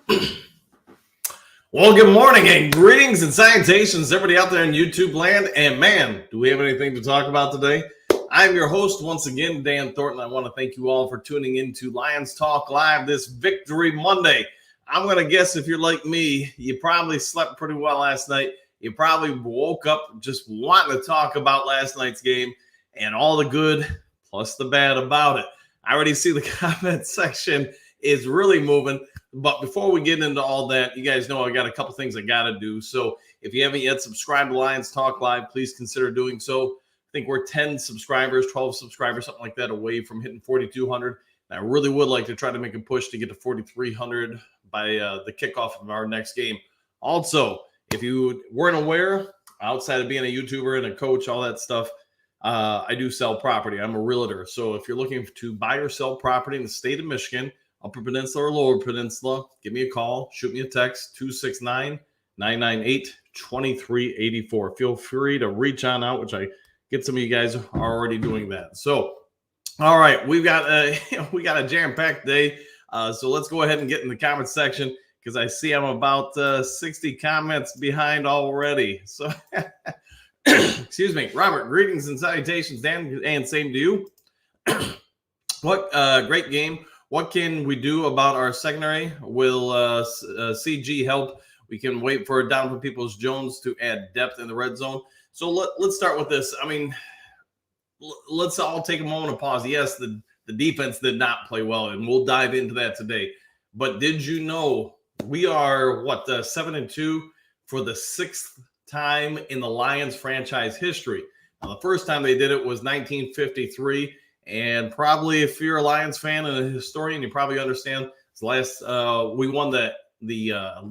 Well, good morning and greetings and salutations, everybody out there in YouTube land. And man, do we have anything to talk about today? I'm your host once again, Dan Thornton. I want to thank you all for tuning in to Lions Talk Live this Victory Monday. I'm going to guess if you're like me, you probably slept pretty well last night. You probably woke up just wanting to talk about last night's game and all the good plus the bad about it. I already see the comment section is really moving. But before we get into all that, you guys know I got a couple things I got to do. So if you haven't yet subscribed to Lions Talk Live, please consider doing so. I think we're 10 subscribers, 12 subscribers, something like that away from hitting 4,200. I really would like to try to make a push to get to 4,300 by the kickoff of our next game. Also, if you weren't aware, outside of being a YouTuber and a coach, all that stuff, I do sell property. I'm a realtor. So if you're looking to buy or sell property in the state of Michigan, Upper Peninsula or Lower Peninsula, give me a call, shoot me a text, 269-998-2384. Feel free to reach on out, which I get some of you guys are already doing that. So, all right, we got a jam-packed day. So let's go ahead and get in the comment section because I see I'm about 60 comments behind already. So, excuse me, Robert, greetings and salutations, Dan, and same to you. What great game. What can we do about our secondary? Will CG help? We can wait for Donovan Peoples-Jones to add depth in the red zone. So let's start with this. I mean, let's all take a moment of pause. Yes, the defense did not play well, and we'll dive into that today. But did you know we are, 7-2 for the sixth time in the Lions franchise history? Now, the first time they did it was 1953. And probably if you're a Lions fan and a historian, you probably understand we won the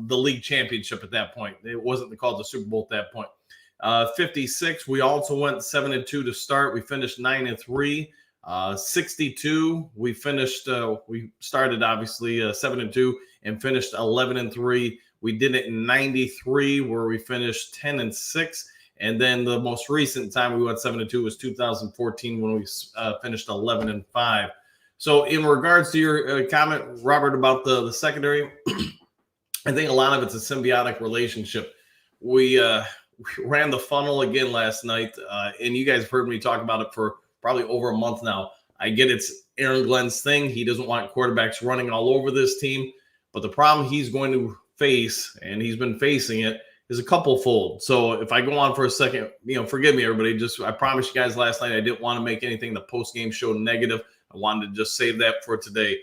league championship at that point. It wasn't called the Super Bowl at that point. 56, we also went 7-2 to start. We finished 9-3. 62, we started obviously 7-2 and finished 11-3. We did it in 93 where we finished 10-6. And then the most recent time we went 7-2 was 2014 when we finished 11-5. So in regards to your comment, Robert, about the secondary, I think a lot of it's a symbiotic relationship. We ran the funnel again last night, and you guys have heard me talk about it for probably over a month now. I get it's Aaron Glenn's thing. He doesn't want quarterbacks running all over this team. But the problem he's going to face, and he's been facing it, is a couple fold. So if I go on for a second, forgive me, everybody. I promised you guys last night I didn't want to make anything the post-game show negative. I wanted to just save that for today.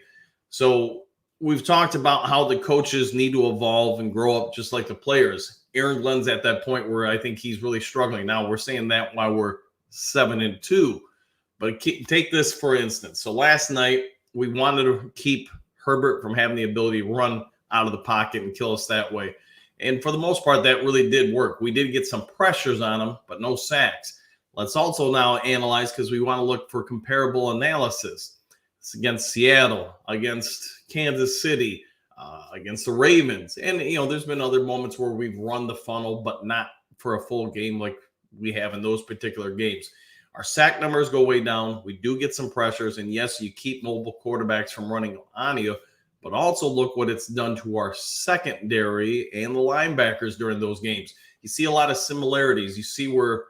So we've talked about how the coaches need to evolve and grow up just like the players. Aaron Glenn's at that point where I think he's really struggling. Now we're saying that while we're 7-2. But take this for instance. So last night we wanted to keep Herbert from having the ability to run out of the pocket and kill us that way. And for the most part, that really did work. We did get some pressures on him, but no sacks. Let's also now analyze because we want to look for comparable analysis. It's against Seattle, against Kansas City, against the Ravens. And, there's been other moments where we've run the funnel, but not for a full game like we have in those particular games. Our sack numbers go way down. We do get some pressures. And, yes, you keep mobile quarterbacks from running on you. But also look what it's done to our secondary and the linebackers during those games. You see a lot of similarities. You see where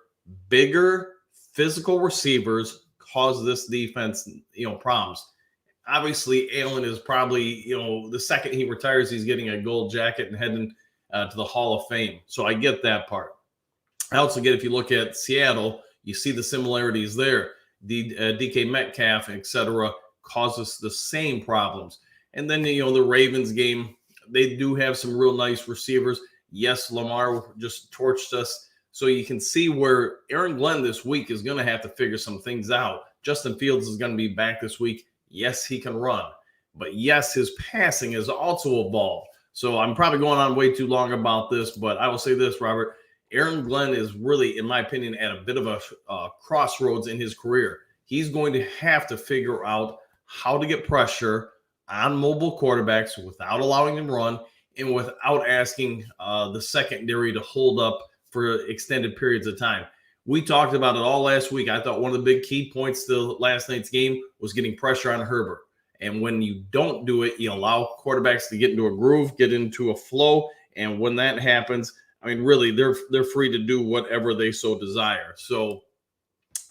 bigger physical receivers cause this defense, problems. Obviously, Allen is probably, the second he retires, he's getting a gold jacket and heading to the Hall of Fame. So I get that part. I also get, if you look at Seattle, you see the similarities there. DK Metcalf, et cetera, causes the same problems. And then, the Ravens game, they do have some real nice receivers. Yes, Lamar just torched us. So you can see where Aaron Glenn this week is going to have to figure some things out. Justin Fields is going to be back this week. Yes, he can run. But yes, his passing has also evolved. So I'm probably going on way too long about this, but I will say this, Robert. Aaron Glenn is really, in my opinion, at a bit of a crossroads in his career. He's going to have to figure out how to get pressure on mobile quarterbacks without allowing them to run and without asking the secondary to hold up for extended periods of time. We talked about it all last week. I thought one of the big key points to last night's game was getting pressure on Herbert. And when you don't do it, you allow quarterbacks to get into a groove, get into a flow. And when that happens, I mean, really, they're free to do whatever they so desire. So,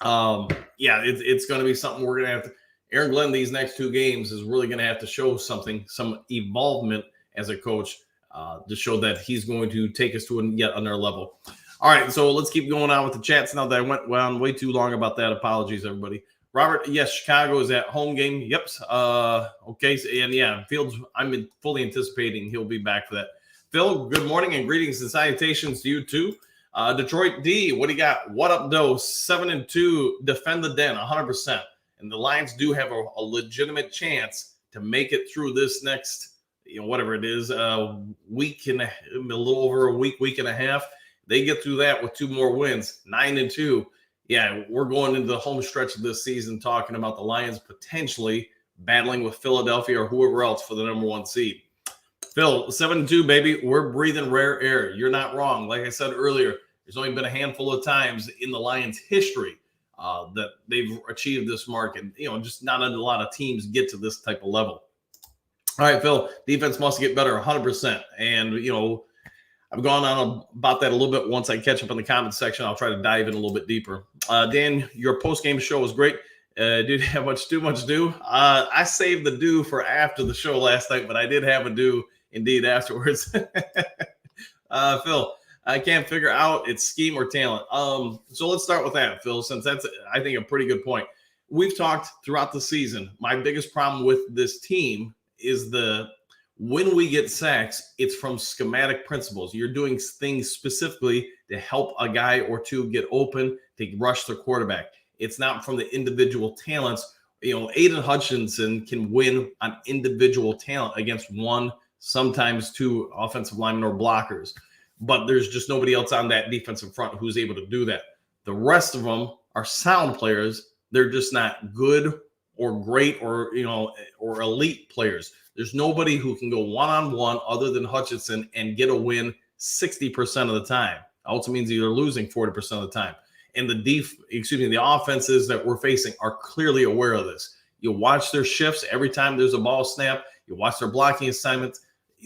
yeah, it's going to be something we're going to have to. Aaron Glenn, these next 2 games, is really going to have to show something, some evolvement as a coach, to show that he's going to take us to yet another level. All right, so let's keep going on with the chats now that I went on way too long about that. Apologies, everybody. Robert, yes, Chicago is at home game. Yep. Okay, and yeah, Fields, I'm fully anticipating he'll be back for that. Phil, good morning and greetings and salutations to you too. Detroit D, what do you got? What up, though? 7-2, defend the den, 100%. And the Lions do have a legitimate chance to make it through this next, whatever it is, week and a little over a week and a half. They get through that with 2 more wins, 9-2. Yeah, we're going into the home stretch of this season talking about the Lions potentially battling with Philadelphia or whoever else for the number 1 seed. Phil, 7-2, baby. We're breathing rare air. You're not wrong. Like I said earlier, there's only been a handful of times in the Lions' history that they've achieved this mark. And, just not a lot of teams get to this type of level. All right, Phil, defense must get better 100%. And, I've gone on about that a little bit. Once I catch up in the comments section, I'll try to dive in a little bit deeper. Dan, your post-game show was great. Did have too much do? I saved the do for after the show last night, but I did have a do indeed afterwards. Phil, I can't figure out it's scheme or talent. So let's start with that, Phil, since that's, I think, a pretty good point. We've talked throughout the season. My biggest problem with this team is when we get sacks, it's from schematic principles. You're doing things specifically to help a guy or two get open, to rush the quarterback. It's not from the individual talents. Aiden Hutchinson can win on individual talent against 1, sometimes 2 offensive linemen or blockers. But there's just nobody else on that defensive front who's able to do that. The rest of them are sound players. They're just not good or great or elite players. There's nobody who can go one-on-one other than Hutchinson and get a win 60% of the time. Also means you're losing 40% of the time. And the offenses that we're facing are clearly aware of this. You watch their shifts every time there's a ball snap. You watch their blocking assignments.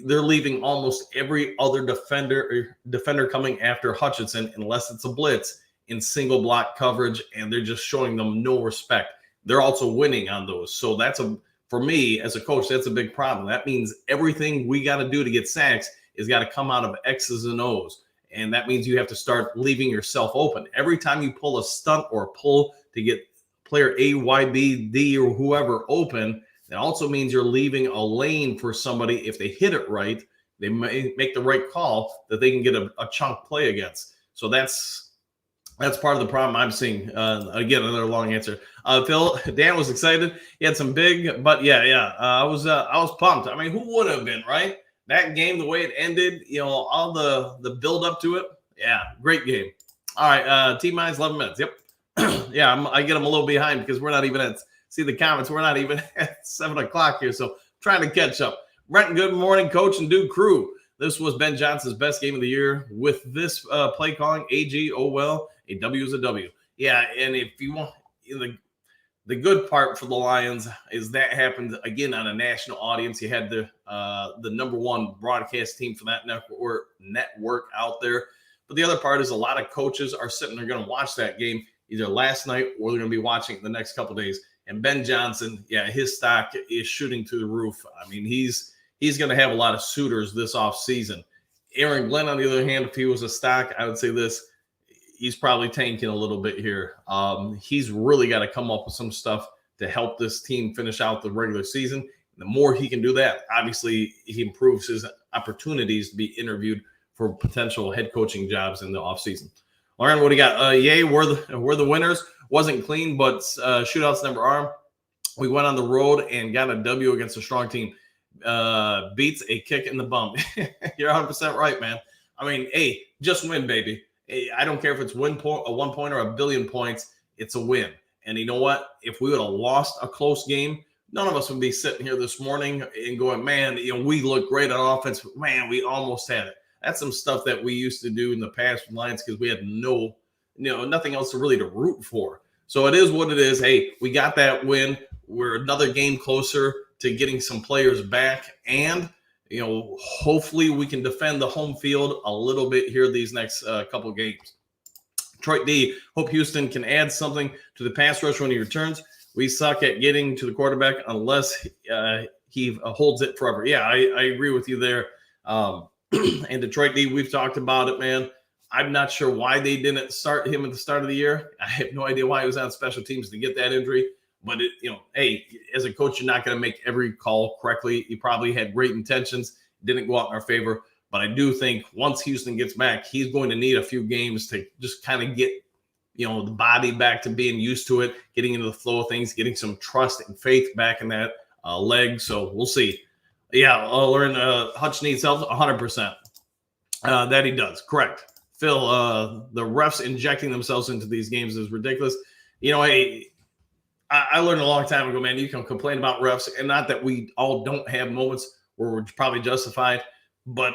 They're leaving almost every other defender coming after Hutchinson, unless it's a blitz, in single block coverage, and they're just showing them no respect. They're also winning on those. So for me as a coach, that's a big problem. That means everything we got to do to get sacks is got to come out of X's and O's. And that means you have to start leaving yourself open. Every time you pull a stunt or a pull to get player A, Y, B, D, or whoever open, that also means you're leaving a lane for somebody. If they hit it right, they may make the right call that they can get a chunk play against. So that's part of the problem I'm seeing. Again, another long answer. Phil, Dan was excited. He had some big, but yeah. I was pumped. I mean, who would have been, right? That game, the way it ended, all the build up to it. Yeah, great game. All right, T-minus 11 minutes. Yep. Yeah, I get them a little behind because we're not even at, see the comments, we're not even at 7 o'clock here. So trying to catch up. Brent, good morning, coach and Duke crew. This was Ben Johnson's best game of the year. With this play calling, AG, oh well, a W is a W. Yeah, and if you want, the good part for the Lions is that happened again on a national audience. You had the number 1 broadcast team for that network out there. But the other part is a lot of coaches are sitting there going to watch that game either last night or they're going to be watching it the next couple of days. And Ben Johnson, yeah, his stock is shooting through the roof. I mean, he's going to have a lot of suitors this offseason. Aaron Glenn, on the other hand, if he was a stock, I would say this. He's probably tanking a little bit here. He's really got to come up with some stuff to help this team finish out the regular season. And the more he can do that, obviously he improves his opportunities to be interviewed for potential head coaching jobs in the offseason. Lauren, what do you got? Yay, we're the winners. Wasn't clean, but shootouts never are. We went on the road and got a W against a strong team. Beats a kick in the bum. You're 100% right, man. I mean, hey, just win, baby. I don't care if it's a 1 point or a billion points. It's a win. And you know what? If we would have lost a close game, none of us would be sitting here this morning and going, man, we look great on offense. Man, we almost had it. That's some stuff that we used to do in the past with Lions because we had nothing else to root for. So it is what it is. Hey, we got that win. We're another game closer to getting some players back, and hopefully we can defend the home field a little bit here these next couple games. Detroit D, hope Houston can add something to the pass rush when he returns. We suck at getting to the quarterback unless he holds it forever. Yeah, I agree with you there. And Detroit D, we've talked about it, man. I'm not sure why they didn't start him at the start of the year. I have no idea why he was on special teams to get that injury. But, hey, as a coach, you're not going to make every call correctly. He probably had great intentions, didn't go out in our favor. But I do think once Houston gets back, he's going to need a few games to just kind of get, the body back to being used to it, getting into the flow of things, getting some trust and faith back in that leg. So we'll see. Yeah, I'll learn Hutch needs help 100%. That he does. Correct. Phil, the refs injecting themselves into these games is ridiculous. Hey, I learned a long time ago, man, you can complain about refs, and not that we all don't have moments where we're probably justified, but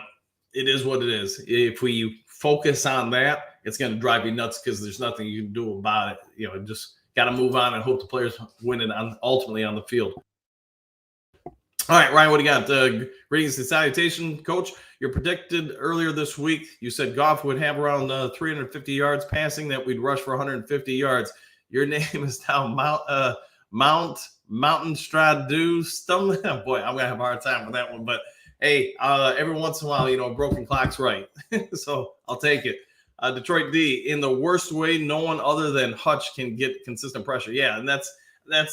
it is what it is. If we focus on that, it's going to drive you nuts because there's nothing you can do about it. Just got to move on and hope the players win it ultimately on the field. All right, Ryan, what do you got? Greetings and salutation, Coach. You predicted earlier this week, you said Goff would have around 350 yards passing, that we'd rush for 150 yards. Your name is now Mountain Stradustum. Boy, I'm going to have a hard time with that one. But, hey, every once in a while, broken clock's right. So I'll take it. Detroit D, in the worst way, no one other than Hutch can get consistent pressure. Yeah, and that's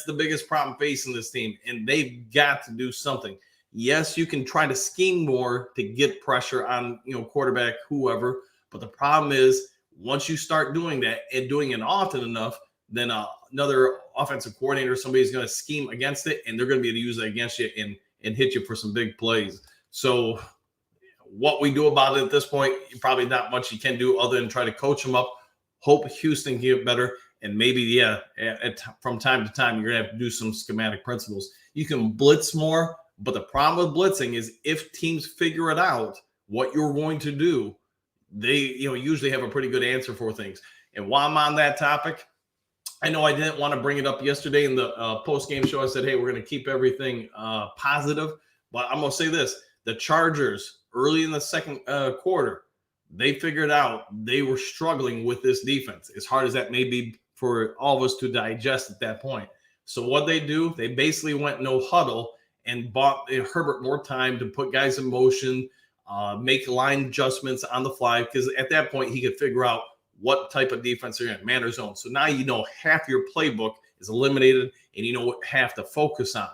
the biggest problem facing this team, and they've got to do something. Yes, you can try to scheme more to get pressure on, quarterback, whoever, but the problem is once you start doing that and doing it often enough, then another offensive coordinator, somebody's going to scheme against it, and they're going to be able to use it against you and hit you for some big plays. So what we do about it at this point, probably not much you can do other than try to coach them up, hope Houston can get better. And maybe, from time to time, you're going to have to do some schematic principles. You can blitz more, but the problem with blitzing is if teams figure it out, what you're going to do, they usually have a pretty good answer for things. And while I'm on that topic, I know I didn't want to bring it up yesterday in the post-game show. I said, hey, we're going to keep everything positive. But I'm going to say this. The Chargers, early in the second quarter, they figured out they were struggling with this defense, as hard as that may be for all of us to digest at that point. So what they do, they basically went no huddle and bought Herbert more time to put guys in motion, make line adjustments on the fly, because at that point he could figure out what type of defense they're in, man or zone. So now half your playbook is eliminated and you know what half to focus on.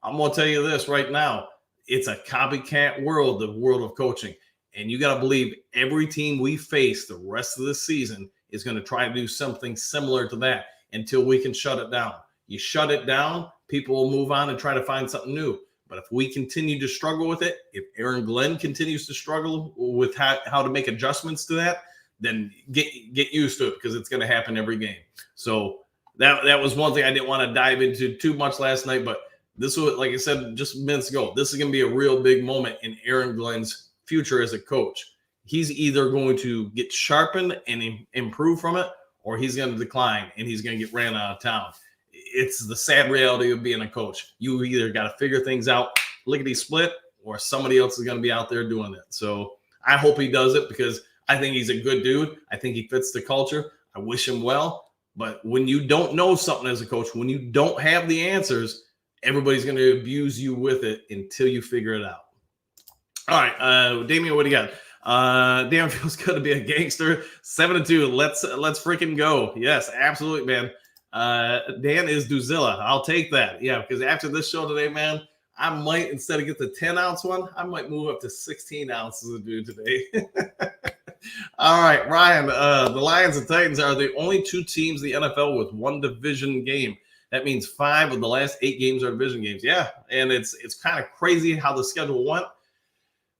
I'm going to tell you this right now. It's a copycat world, the world of coaching. And you got to believe every team we face the rest of the season is going to try to do something similar to that until we can shut it down. You shut it down, people will move on and try to find something new. But if we continue to struggle with it, if Aaron Glenn continues to struggle with how to make adjustments to that, then get used to it, because it's going to happen every game. So that was one thing I didn't want to dive into too much last night. But this was, like I said just minutes ago, this is going to be a real big moment in Aaron Glenn's future as a coach. He's either going to get sharpened and improve from it, or he's going to decline and he's going to get ran out of town. It's the sad reality of being a coach. You either got to figure things out, lickety split, or somebody else is going to be out there doing it. So I hope he does it, because I think he's a good dude. I think he fits the culture. I wish him well. But when you don't know something as a coach, when you don't have the answers, everybody's going to abuse you with it until you figure it out. All right, Damian, what do you got? Damn, feels good to be a gangster. 7-2. Let's freaking go. Yes, absolutely, man. Dan is Duzilla. I'll take that. Yeah, because after this show today, man, I might, instead of get the 10-ounce one, I might move up to 16 ounces of dude today. All right, Ryan. The Lions and Titans are the only two teams in the NFL with one division game. That means 5 of the last 8 games are division games. Yeah, and it's kind of crazy how the schedule went.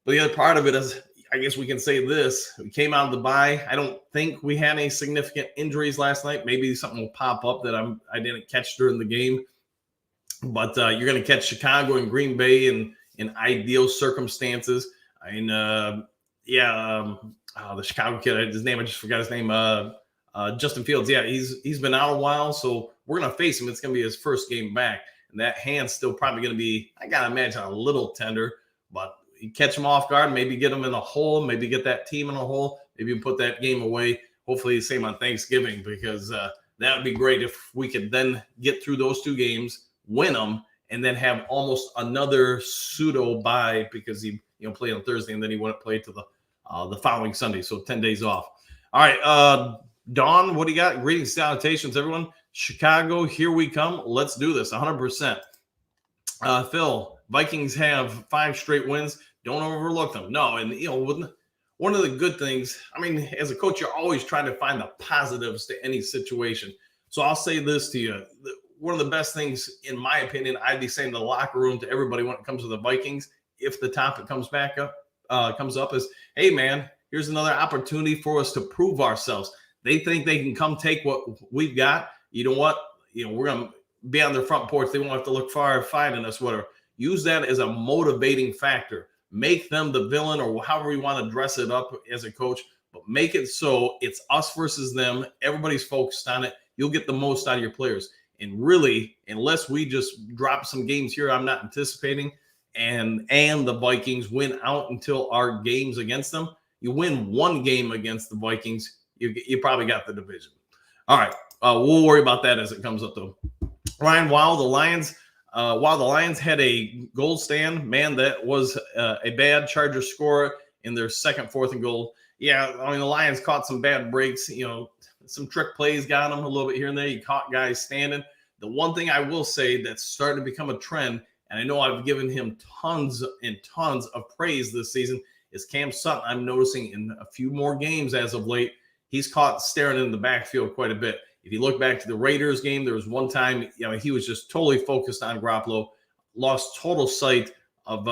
But the other part of it is, I guess we can say this. We came out of the bye. I don't think we had any significant injuries last night. Maybe something will pop up that I didn't catch during the game. But you're going to catch Chicago and Green Bay in ideal circumstances. I mean, the Chicago kid, his name, I just forgot his name, Justin Fields. Yeah, he's been out a while, so we're going to face him. It's going to be his first game back. and that hand's still probably going to be, I got to imagine, a little tender, but you catch them off guard, maybe get them in a hole, maybe get that team in a hole, maybe put that game away. Hopefully the same on Thanksgiving, because that would be great if we could then get through those 2 games, win them, and then have almost another pseudo bye, because he played on Thursday and then he wouldn't play to the following Sunday, so 10 days off. All right, Dawn, what do you got? Greetings, salutations, everyone. Chicago, here we come. Let's do this, 100%. Phil, Vikings have 5 straight wins. Don't overlook them. No, and one of the good things, I mean, as a coach, you're always trying to find the positives to any situation. So I'll say this to you. One of the best things, in my opinion, I'd be saying to the locker room, to everybody when it comes to the Vikings, if the topic comes up is, hey, man, here's another opportunity for us to prove ourselves. They think they can come take what we've got. You know what? We're going to be on their front porch. They won't have to look far finding us, whatever. Use that as a motivating factor. Make them the villain, or however you want to dress it up as a coach, but make it so it's us versus them. Everybody's focused on it. You'll get the most out of your players. And really, unless we just drop some games here, I'm not anticipating, and the Vikings win out until our games against them, you win 1 game against the Vikings, you probably got the division. All right. We'll worry about that as it comes up, though. Ryan, while the Lions had a goal stand, man, that was a bad Chargers score in their second, 4th and goal. Yeah, I mean, the Lions caught some bad breaks. Some trick plays got them a little bit here and there. You caught guys standing. The one thing I will say that's starting to become a trend, and I know I've given him tons and tons of praise this season, is Cam Sutton. I'm noticing in a few more games as of late, he's caught staring in the backfield quite a bit. If you look back to the Raiders game, there was one time, he was just totally focused on Garoppolo, lost total sight of,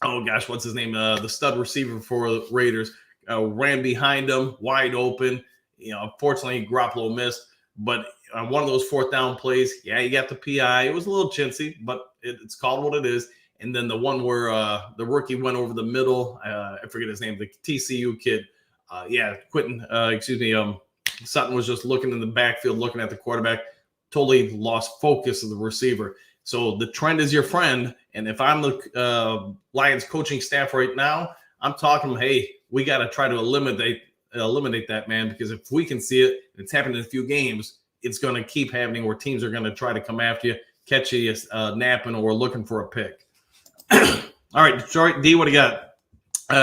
what's his name? The stud receiver for the Raiders, ran behind him, wide open. Unfortunately, Garoppolo missed. But on one of those 4th down plays, you got the PI. It was a little chintzy, but it's called what it is. And then the one where the rookie went over the middle, I forget his name, the TCU kid. Sutton was just looking in the backfield, looking at the quarterback, totally lost focus of the receiver. So the trend is your friend. And if I'm the Lions coaching staff right now, I'm talking, hey, we got to try to eliminate that, man, because if we can see it, it's happened in a few games, it's going to keep happening where teams are going to try to come after you, catch you napping or looking for a pick. All right, Detroit, D, what do you got?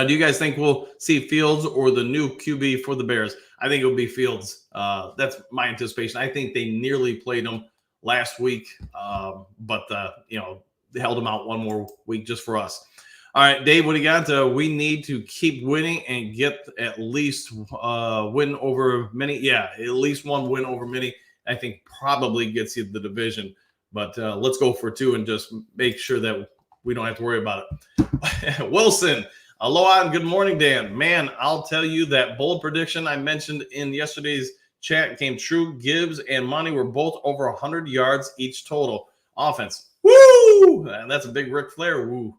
Do you guys think we'll see Fields or the new QB for the Bears? I think it'll be Fields. That's my anticipation. I think they nearly played him last week, but they held him out one more week just for us. All right, Dave, what do you got? We need to keep winning and get at least win over many. Yeah, at least 1 win over many, I think probably gets you the division. But let's go for 2 and just make sure that we don't have to worry about it. Wilson. Aloha and good morning, Dan. Man, I'll tell you that bold prediction I mentioned in yesterday's chat came true. Gibbs and Monty were both over 100 yards each total. Offense. Woo! That's a big Ric Flair woo.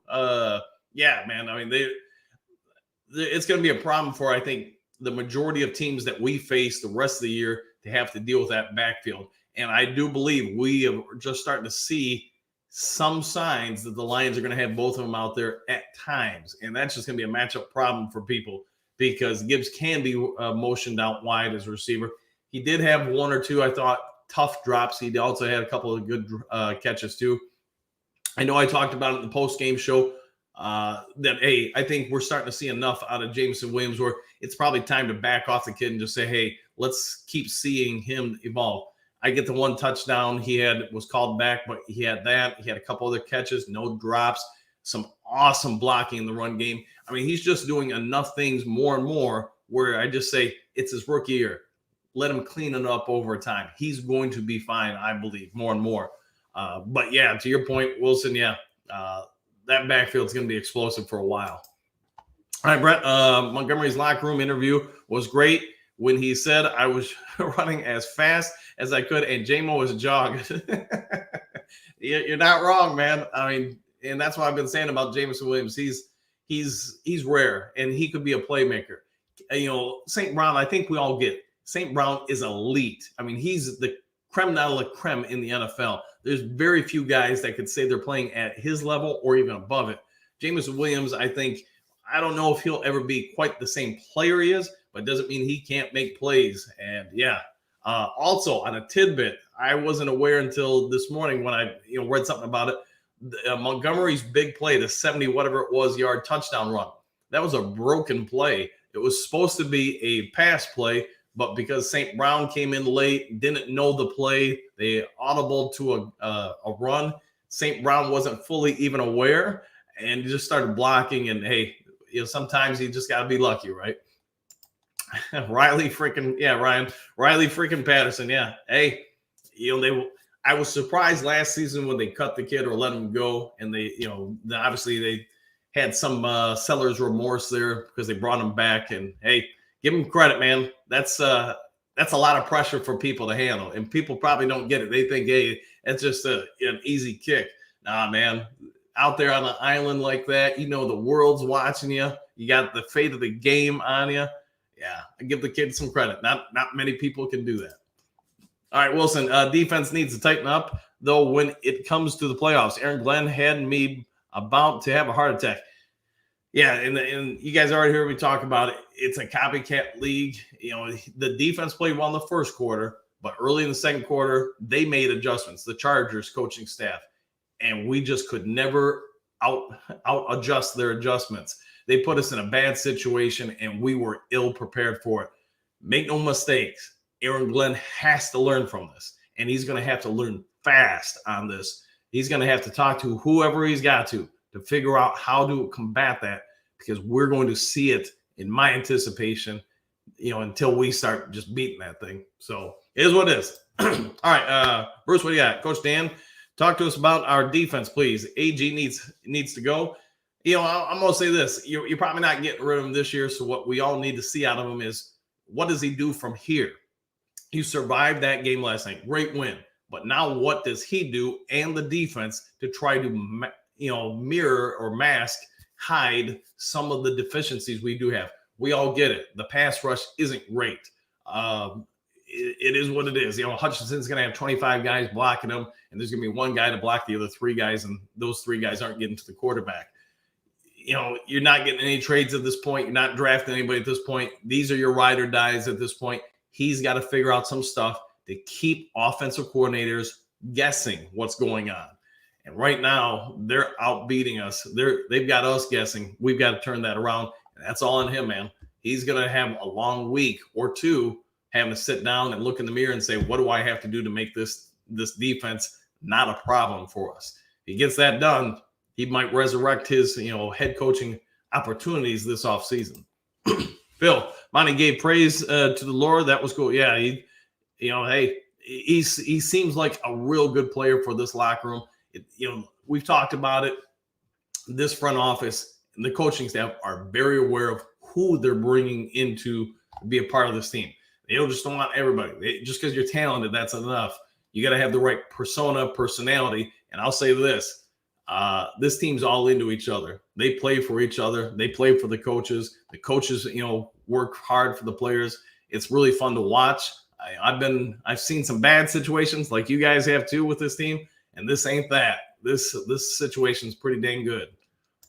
Yeah, man. I mean, it's going to be a problem for, I think, the majority of teams that we face the rest of the year to have to deal with that backfield. And I do believe we are just starting to see some signs that the Lions are going to have both of them out there at times. And that's just going to be a matchup problem for people because Gibbs can be motioned out wide as a receiver. He did have 1 or 2, I thought, tough drops. He also had a couple of good catches too. I know I talked about it in the post-game show that, hey, I think we're starting to see enough out of Jameson Williams where it's probably time to back off the kid and just say, hey, let's keep seeing him evolve. I get the 1 touchdown he was called back, but he had that. He had a couple other catches, no drops, some awesome blocking in the run game. I mean, he's just doing enough things more and more where I just say it's his rookie year. Let him clean it up over time. He's going to be fine, I believe, more and more. But, yeah, to your point, Wilson, that backfield's going to be explosive for a while. All right, Brett, Montgomery's locker room interview was great when he said I was running as fast as I could and J-Mo was jogging. You're not wrong, man. I mean, and that's what I've been saying about Jameson Williams. He's rare, and he could be a playmaker. St. Brown, I think we all get St. Brown is elite. I mean, he's the creme de la creme in the NFL. There's very few guys that could say they're playing at his level or even above it. Jameson Williams, I don't know if he'll ever be quite the same player he is, but it doesn't mean he can't make plays. And yeah, also on a tidbit, I wasn't aware until this morning when I read something about it. Montgomery's big play, the 70 whatever it was yard touchdown run, that was a broken play. It was supposed to be a pass play, but because St. Brown came in late, didn't know the play, they audibled to a run. St. Brown wasn't fully even aware and just started blocking. And hey, sometimes you just got to be lucky, right? Riley freaking Patterson. Yeah. Hey, I was surprised last season when they cut the kid or let him go. And they, obviously they had some seller's remorse there because they brought him back. And hey, give him credit, man. That's a lot of pressure for people to handle. And people probably don't get it. They think, hey, it's just an easy kick. Nah, man. Out there on an island like that, the world's watching you. You got the fate of the game on you. Yeah, I give the kid some credit. Not many people can do that. All right, Wilson, defense needs to tighten up, though, when it comes to the playoffs. Aaron Glenn had me about to have a heart attack. Yeah, and you guys already heard me talk about it. It's a copycat league. The defense played well in the first quarter, but early in the second quarter, they made adjustments, the Chargers coaching staff, and we just could never out adjust their adjustments. They put us in a bad situation, and we were ill prepared for it. Make no mistakes. Aaron Glenn has to learn from this, and he's going to have to learn fast on this. He's going to have to talk to whoever he's got to figure out how to combat that, because we're going to see it, in my anticipation, until we start just beating that thing. So it is what it is. All right, Bruce, what do you got? Coach Dan, talk to us about our defense, please. AG needs to go. I'm going to say this. You're probably not getting rid of him this year, so what we all need to see out of him is, what does he do from here? You survived that game last night. Great win. But now what does he do and the defense to try to mirror or hide some of the deficiencies we do have? We all get it. The pass rush isn't great. It is what it is. Hutchinson's going to have 25 guys blocking him, and there's going to be one guy to block the other 3 guys, and those 3 guys aren't getting to the quarterback. You're not getting any trades at this point. You're not drafting anybody at this point. These are your ride or dies at this point. He's got to figure out some stuff to keep offensive coordinators guessing what's going on. And right now, they're outbeating us. They've got us guessing. We've got to turn that around. And that's all on him, man. He's going to have a long week or 2 having to sit down and look in the mirror and say, what do I have to do to make this defense not a problem for us? If he gets that done, he might resurrect his, head coaching opportunities this offseason. Phil, Monty gave praise to the Lord. That was cool. Yeah, he seems like a real good player for this locker room. We've talked about it. This front office and the coaching staff are very aware of who they're bringing in to be a part of this team. They don't want everybody. Just because you're talented, that's enough. You got to have the right personality. And I'll say this. This team's all into each other. They play for each other. They play for the coaches. The coaches, work hard for the players. It's really fun to watch. I've seen some bad situations like you guys have too with this team, and this ain't that. This situation's pretty dang good.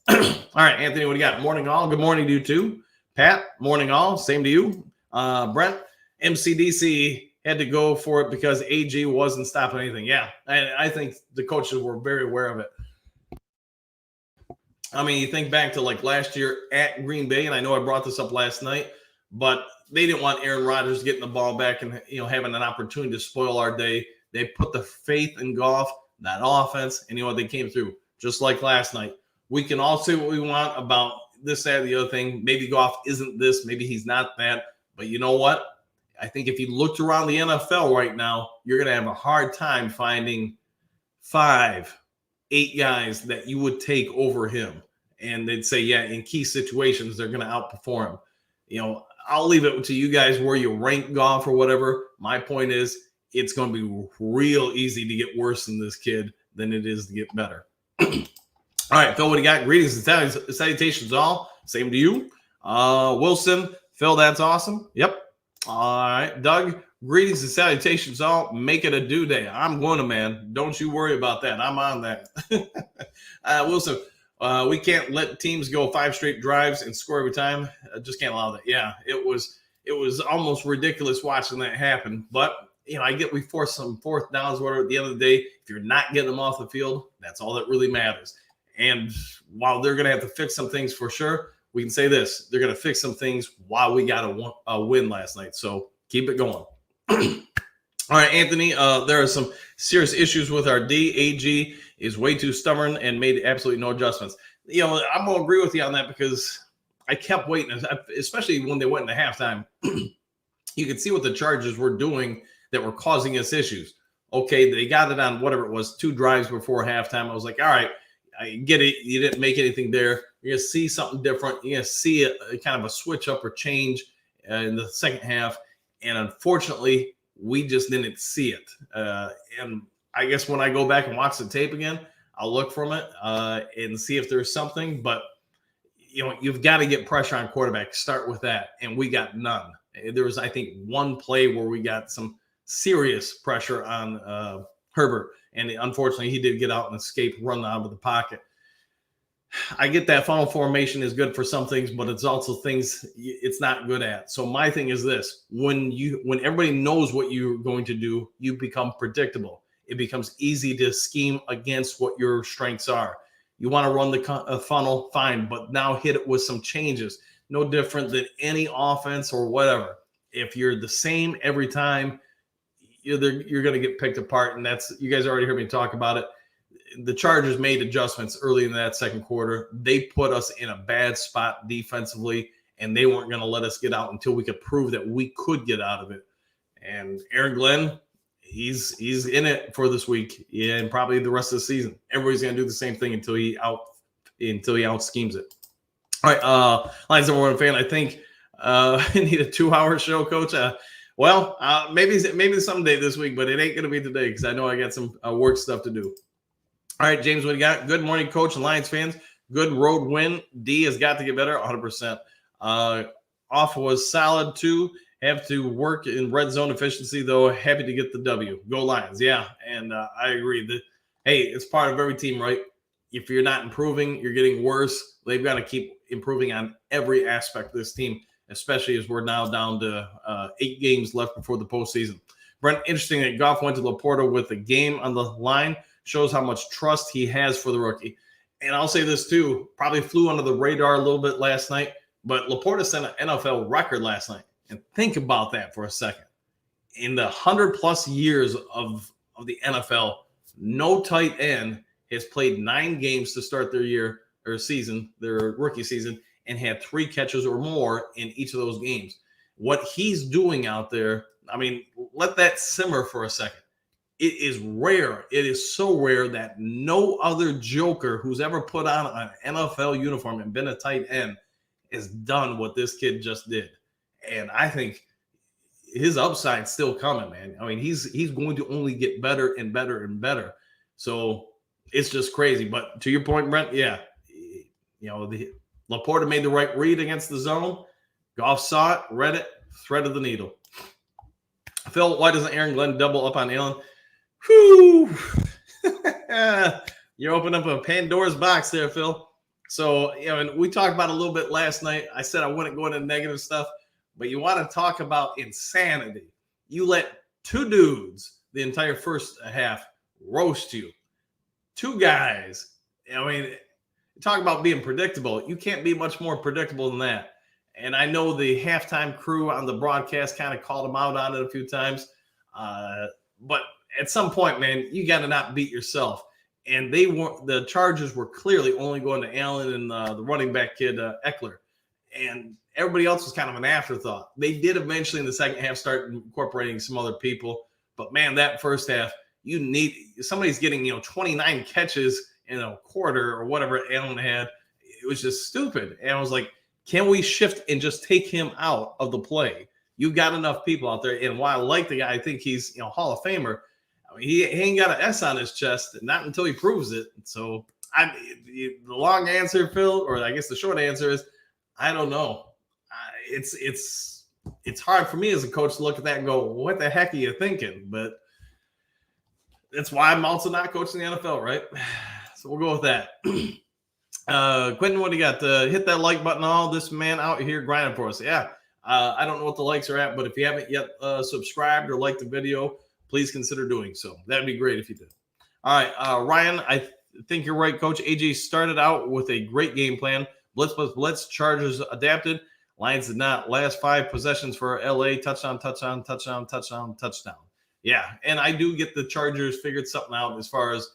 All right, Anthony, what do you got? Morning all. Good morning to you too. Pat, morning all. Same to you. Brent, MCDC had to go for it because AG wasn't stopping anything. Yeah, I think the coaches were very aware of it. I mean, you think back to like last year at Green Bay, and I know I brought this up last night, but they didn't want Aaron Rodgers getting the ball back and having an opportunity to spoil our day. They put the faith in Goff, that offense, and they came through just like last night. We can all say what we want about this, that, the other thing. Maybe Goff isn't this, maybe he's not that, but you know what? I think if you looked around the NFL right now, you're going to have a hard time finding 5, 8 guys that you would take over him. And they'd say, yeah, in key situations, they're going to outperform him. I'll leave it to you guys where you rank Goff or whatever. My point is, it's going to be real easy to get worse in this kid than it is to get better. All right, Phil, what do you got? Greetings and salutations all. Same to you. Wilson, Phil, that's awesome. Yep. All right, Doug, Greetings and salutations, all. Make it a due day. I'm going to, man. Don't you worry about that. I'm on that. Wilson, we can't let teams go 5 straight drives and score every time. Just can't allow that. Yeah, it was almost ridiculous watching that happen. But I get we forced some 4th downs. Whatever. At the end of the day, if you're not getting them off the field, that's all that really matters. And while they're going to have to fix some things for sure, we can say this: they're going to fix some things while we got a win last night. So keep it going. All right, Anthony, there are some serious issues with our D. AG is way too stubborn and made absolutely no adjustments. I'm going to agree with you on that because I kept waiting, especially when they went into halftime. You could see what the Chargers were doing that were causing us issues. Okay, they got it on whatever it was, 2 drives before halftime. I was like, all right, I get it. You didn't make anything there. You're going to see something different. You're going to see a kind of a switch up or change in the second half. And unfortunately, we just didn't see it. And I guess when I go back and watch the tape again, I'll look from it and see if there's something. But, you've got to get pressure on quarterback. Start with that. And we got none. There was, I think, one play where we got some serious pressure on Herbert. And unfortunately, he did get out and escape, run out of the pocket. I get that funnel formation is good for some things, but it's also things it's not good at. So my thing is this: when everybody knows what you're going to do, you become predictable. It becomes easy to scheme against what your strengths are. You want to run the funnel, fine, but now hit it with some changes. No different than any offense or whatever. If you're the same every time, you're going to get picked apart, and that's, you guys already heard me talk about it. The Chargers made adjustments early in that second quarter. They put us in a bad spot defensively, and they weren't going to let us get out until we could prove that we could get out of it. And Aaron Glenn, he's in it for this week, and probably the rest of the season. Everybody's going to do the same thing until he out schemes it. All right, Lions #1 fan. I think I need a 2-hour show, Coach. Maybe someday this week, but it ain't going to be today because I know I got some work stuff to do. All right, James, what do you got? Good morning, Coach and Lions fans. Good road win. D has got to get better, 100%. Off was solid, too. Have to work in red zone efficiency, though. Happy to get the W. Go Lions. Yeah, and I agree. Hey, it's part of every team, right? If you're not improving, you're getting worse. They've got to keep improving on every aspect of this team, especially as we're now down to 8 games left before the postseason. Brent, interesting that Goff went to Laporta with the game on the line. Shows how much trust he has for the rookie. And I'll say this too, probably flew under the radar a little bit last night, but Laporta set an NFL record last night. And think about that for a second. In the 100+ years of the NFL, no tight end has played 9 games to start their year or season, their rookie season, and had 3 catches or more in each of those games. What he's doing out there, I mean, let that simmer for a second. It is rare. It is so rare that no other joker who's ever put on an NFL uniform and been a tight end has done what this kid just did. And I think his upside's still coming, man. I mean, he's going to only get better and better and better. So it's just crazy. But to your point, Brent, yeah, Laporta made the right read against the zone. Goff saw it, read it, threaded the needle. Phil, why doesn't Aaron Glenn double up on Allen? Whew. You opened up a Pandora's box there, Phil. So, and we talked about it a little bit last night. I said I wouldn't go into negative stuff, but you want to talk about insanity. You let 2 dudes the entire first half roast you. 2 guys. I mean, talk about being predictable. You can't be much more predictable than that. And I know the halftime crew on the broadcast kind of called him out on it a few times. But at some point, man, you got to not beat yourself. And the Chargers were clearly only going to Allen and the running back kid, Eckler. And everybody else was kind of an afterthought. They did eventually in the second half start incorporating some other people. But, man, that first half, somebody's getting, 29 catches in a quarter or whatever Allen had. It was just stupid. And I was like, can we shift and just take him out of the play? You've got enough people out there. And while I like the guy, I think he's Hall of Famer. I mean, he ain't got an S on his chest, not until he proves it. So the long answer, Phil, or I guess the short answer is, I don't know. It's it's hard for me as a coach to look at that and go, what the heck are you thinking? But that's why I'm also not coaching the NFL, right? So we'll go with that. Quentin, what do you got? Hit that like button. All this man out here grinding for us. Yeah. I don't know what the likes are at, but if you haven't yet subscribed or liked the video, please consider doing so. That'd be great if you did. All right, Ryan, I think you're right, Coach. AJ started out with a great game plan. Blitz, Chargers adapted. Lions did not. Last 5 possessions for LA. Touchdown. Yeah, and I do get the Chargers figured something out as far as,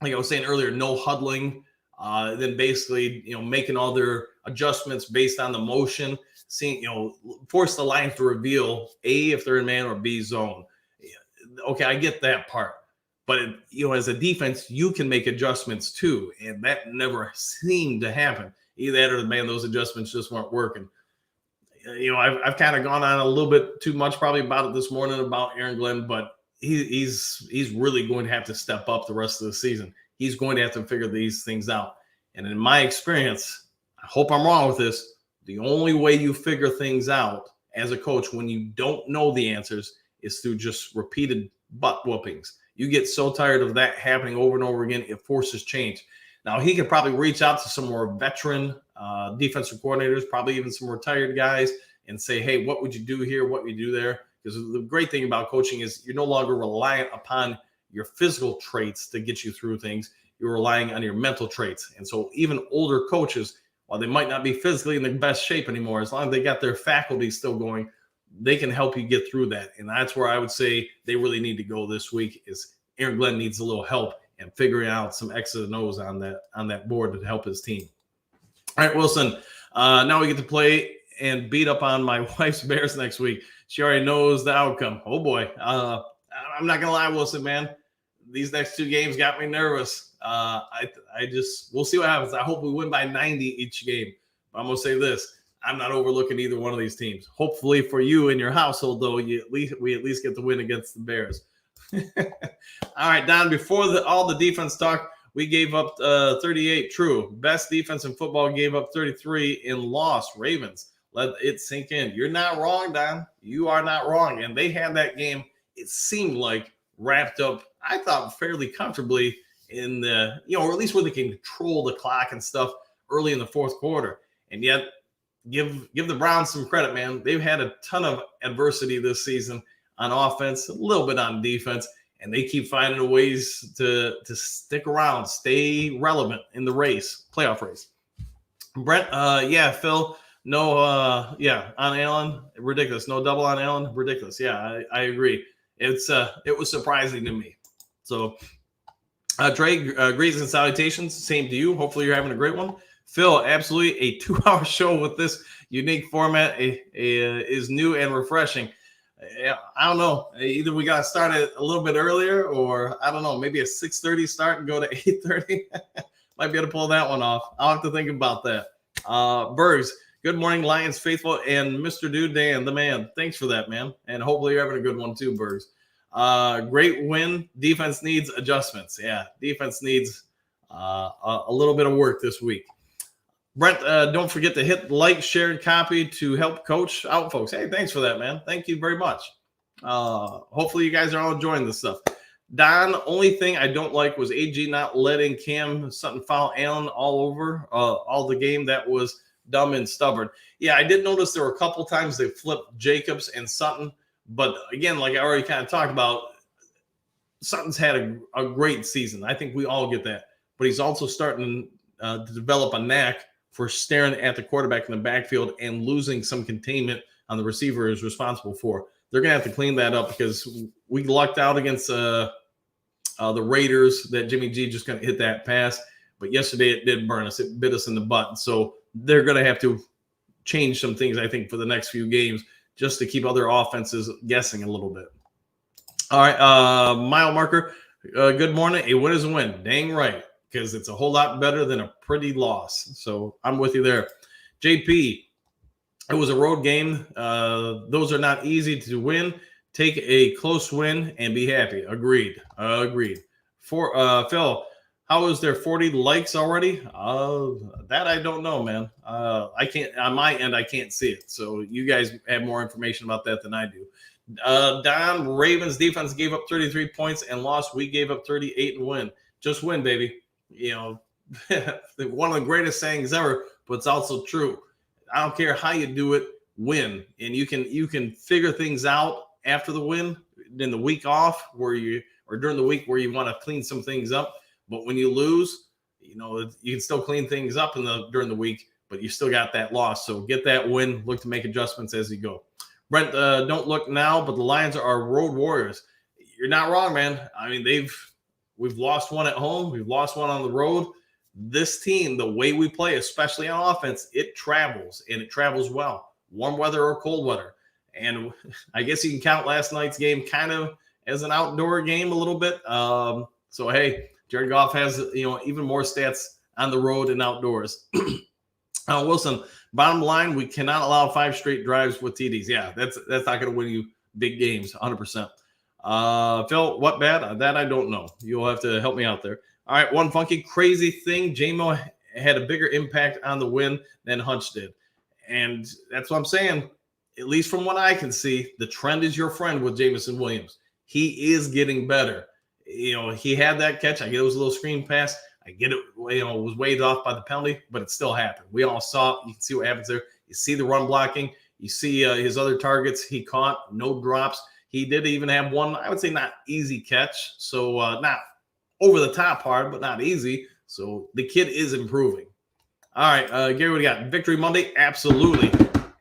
like I was saying earlier, no huddling. Then basically, making all their adjustments based on the motion, seeing, force the Lions to reveal A, if they're in man, or B, zone. Okay, I get that part. But, as a defense, you can make adjustments too. And that never seemed to happen. Either that or, man, those adjustments just weren't working. I've kind of gone on a little bit too much probably about it this morning about Aaron Glenn, but he's really going to have to step up the rest of the season. He's going to have to figure these things out. And in my experience, I hope I'm wrong with this, the only way you figure things out as a coach when you don't know the answers is through just repeated butt whoopings. You get so tired of that happening over and over again, it forces change. Now, he could probably reach out to some more veteran defensive coordinators, probably even some retired guys, and say, hey, what would you do here? What would you do there? Because the great thing about coaching is you're no longer reliant upon your physical traits to get you through things. You're relying on your mental traits. And so even older coaches, while they might not be physically in the best shape anymore, as long as they got their faculties still going, they can help you get through that. And that's where I would say they really need to go this week is Aaron Glenn needs a little help and figuring out some X's and O's on that board to help his team. All right, Wilson, now we get to play and beat up on my wife's Bears next week. She already knows the outcome. Oh, boy. I'm not going to lie, Wilson, man. These next 2 games got me nervous. We'll see what happens. I hope we win by 90 each game. But I'm going to say this. I'm not overlooking either one of these teams. Hopefully for you and your household, though, we at least get the win against the Bears. All right, Don, before all the defense talk, we gave up 38. True. Best defense in football gave up 33 in loss. Ravens. Let it sink in. You're not wrong, Don. You are not wrong. And they had that game, it seemed like, wrapped up, I thought, fairly comfortably in the, or at least where they can control the clock and stuff early in the fourth quarter. And yet, give the Browns some credit, man. They've had a ton of adversity this season on offense, a little bit on defense, and they keep finding ways to stick around, stay relevant in the playoff race. Brent, Phil, no, on Allen, ridiculous. No double on Allen, ridiculous. Yeah, I agree. It was surprising to me. So, Trey, greetings and salutations. Same to you. Hopefully you're having a great one. Phil, absolutely a 2-hour show with this unique format is new and refreshing. I don't know. Either we got to start it a little bit earlier, or I don't know, maybe a 6:30 start and go to 8:30. Might be able to pull that one off. I'll have to think about that. Bergs, good morning, Lions faithful, and Mr. Dude Dan, the man. Thanks for that, man. And hopefully you're having a good one too, Bergs. Great win. Defense needs adjustments. Yeah, defense needs a little bit of work this week. Brent, don't forget to hit like, share, and copy to help coach out, folks. Hey, thanks for that, man. Thank you very much. Hopefully you guys are all enjoying this stuff. Don, only thing I don't like was AG not letting Cam Sutton foul Allen all over all the game. That was dumb and stubborn. Yeah, I did notice there were a couple times they flipped Jacobs and Sutton. But again, like I already kind of talked about, Sutton's had a great season. I think we all get that. But he's also starting to develop a knack for staring at the quarterback in the backfield and losing some containment on the receiver is responsible for. They're going to have to clean that up because we lucked out against the Raiders that Jimmy G just going to hit that pass. But yesterday it did burn us. It bit us in the butt. So they're going to have to change some things, I think, for the next few games just to keep other offenses guessing a little bit. All right, mile marker, good morning. A win is a win. Dang right, because it's a whole lot better than a pretty loss. So I'm with you there. JP, it was a road game. Those are not easy to win. Take a close win and be happy. Agreed. For Phil, How is there 40 likes already? That I don't know, man. I can't on my end. I can't see it. So you guys have more information about that than I do. Don, Ravens defense gave up 33 points and lost. We gave up 38 and win. Just win, baby. You know, one of the greatest sayings ever, but it's also true. I don't care how you do it, win. And you can figure things out after the win, in the week off or during the week where you want to clean some things up. But when you lose, you can still clean things up during the week, but you still got that loss. So get that win. Look to make adjustments as you go. Brent, don't look now, but the Lions are road warriors. You're not wrong, man. I mean, we've lost one at home. We've lost one on the road. This team, the way we play, especially on offense, it travels, and it travels well. Warm weather or cold weather. And I guess you can count last night's game kind of as an outdoor game a little bit. So, hey, Jared Goff has, even more stats on the road and outdoors. Wilson, bottom line, we cannot allow 5 straight drives with TDs. Yeah, that's not going to win you big games, 100%. Phil, what bad? That I don't know. You'll have to help me out there. All right, one funky, crazy thing. J-Mo had a bigger impact on the win than Hunch did. And that's what I'm saying. At least from what I can see, the trend is your friend with Jameson Williams. He is getting better. He had that catch. I get it was a little screen pass. I get it, it was waved off by the penalty, but it still happened. We all saw it. You can see what happens there. You see the run blocking. You see his other targets he caught, no drops. He did even have one, I would say, not easy catch. So not over the top hard, but not easy. So the kid is improving. All right, Gary, what do you got? Victory Monday? Absolutely.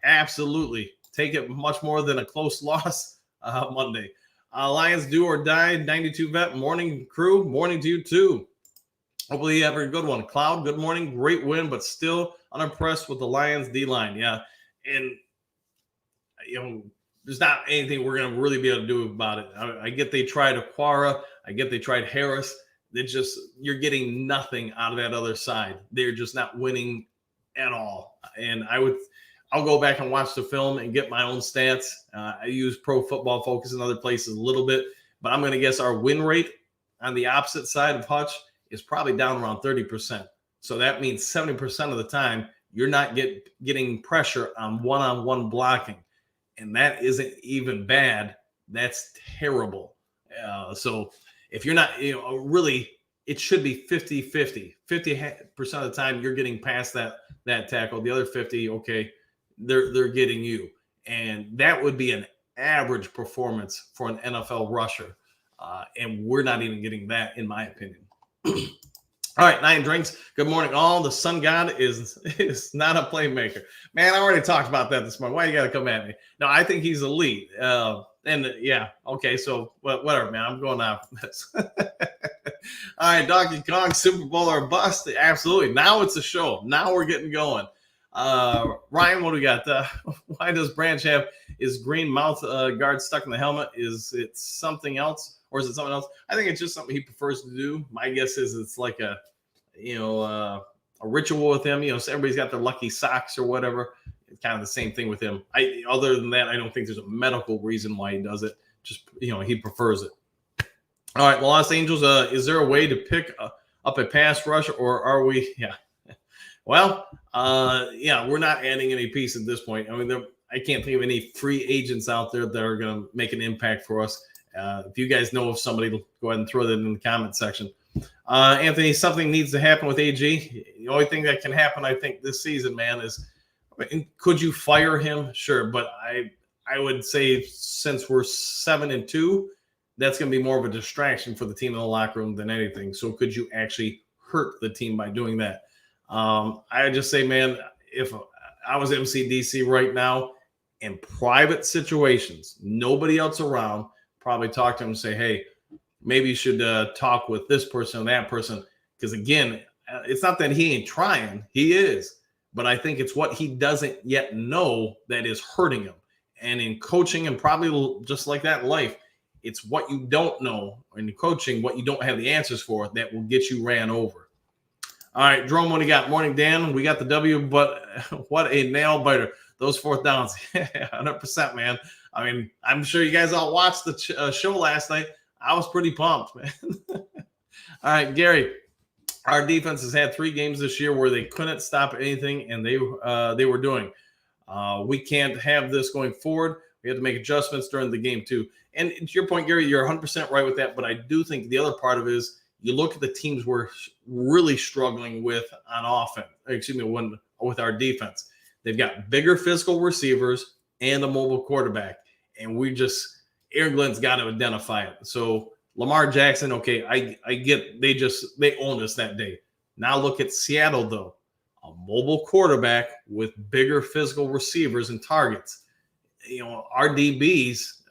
Absolutely. Take it much more than a close loss Monday. Lions do or die, 92 vet, morning crew, morning to you too. Hopefully you have a good one. Cloud, good morning, great win, but still unimpressed with the Lions D-line. Yeah, and there's not anything we're going to really be able to do about it. I get they tried Aquara. I get they tried Harris. You're getting nothing out of that other side. They're just not winning at all. And I'll go back and watch the film and get my own stats. I use Pro Football Focus in other places a little bit, but I'm going to guess our win rate on the opposite side of Hutch is probably down around 30%. So that means 70% of the time you're not getting pressure on one-on-one blocking. And that isn't even bad. That's terrible. So if you're not, really, it should be 50-50. 50% of the time you're getting past that tackle. The other 50, okay, they're getting you. And that would be an average performance for an NFL rusher. And we're not even getting that, in my opinion. All right, 9 drinks. Good morning, all. The sun god is not a playmaker. Man, I already talked about that this morning. Why you got to come at me? No, I think he's elite. Yeah, okay, so whatever, man. I'm going off this. All right, Donkey Kong, Super Bowl or bust? Absolutely. Now it's a show. Now we're getting going. Ryan, what do we got? Why does Branch have his green mouth guard stuck in the helmet? Is it something else? Or is it something else? I think it's just something he prefers to do. My guess is it's like a ritual with him. So everybody's got their lucky socks or whatever. It's kind of the same thing with him. Other than that, I don't think there's a medical reason why he does it. Just, he prefers it. All right, Los Angeles, is there a way to pick up a pass rush, or are we? Yeah. Well, we're not adding any piece at this point. I mean, I can't think of any free agents out there that are going to make an impact for us. If you guys know of somebody, go ahead and throw that in the comment section. Anthony, something needs to happen with AG. The only thing that can happen, I think, this season, man, is could you fire him? Sure, but I would say since we're 7-2, that's going to be more of a distraction for the team in the locker room than anything. So could you actually hurt the team by doing that? I just say, man, if I was MCDC right now in private situations, nobody else around, probably talk to him and say, hey, maybe you should talk with this person or that person. Because again, it's not that he ain't trying. He is. But I think it's what he doesn't yet know that is hurting him. And in coaching, and probably just like that in life, it's what you don't know in coaching, what you don't have the answers for, that will get you ran over. All right, Jerome, what do you got? Morning, Dan. We got the W, but what a nail biter. Those 4th downs, 100%, man. I mean, I'm sure you guys all watched the show last night. I was pretty pumped, man. All right, Gary, Our defense has had 3 games this year where they couldn't stop anything, and they were doing. We can't have this going forward. We have to make adjustments during the game too. And to your point, Gary, you're 100% right with that. But I do think the other part of it is you look at the teams we're really struggling with on offense. With our defense, they've got bigger physical receivers and a mobile quarterback, and Aaron Glenn's got to identify it. So Lamar Jackson, okay, I get they owned us that day. Now look at Seattle though. A mobile quarterback with bigger physical receivers and targets. Our DBs,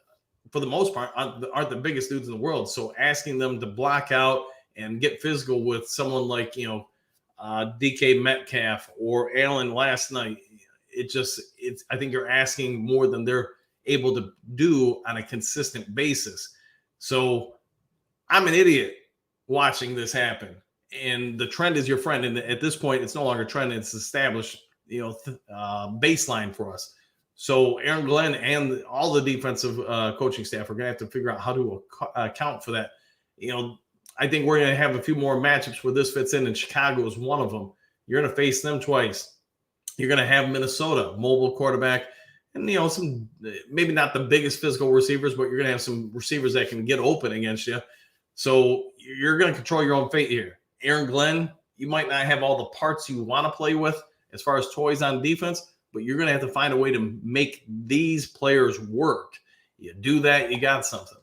for the most part, aren't the biggest dudes in the world. So asking them to block out and get physical with someone like, DK Metcalf or Allen last night, I think you're asking more than they're able to do on a consistent basis. So I'm an idiot watching this happen. And the trend is your friend. And at this point, it's no longer trend. It's established, baseline for us. So Aaron Glenn and all the defensive coaching staff are going to have to figure out how to account for that. I think we're going to have a few more matchups where this fits in, and Chicago is one of them. You're going to face them twice. You're going to have Minnesota, mobile quarterback, and, some maybe not the biggest physical receivers, but you're going to have some receivers that can get open against you. So you're going to control your own fate here. Aaron Glenn, you might not have all the parts you want to play with as far as toys on defense, but you're going to have to find a way to make these players work. You do that, you got something.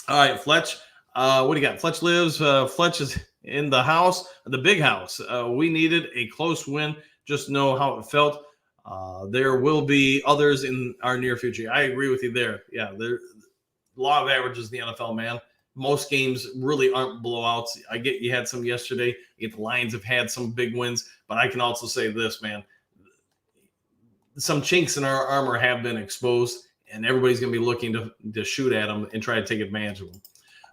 All right, Fletch. What do you got? Fletch lives. Fletch is in the house, the big house. We needed a close win. Just know how it felt. There will be others in our near future. I agree with you there. Yeah, the law of averages in the NFL, man. Most games really aren't blowouts. I get you had some yesterday. The Lions have had some big wins, but I can also say this, man. Some chinks in our armor have been exposed, and everybody's going to be looking to shoot at them and try to take advantage of them.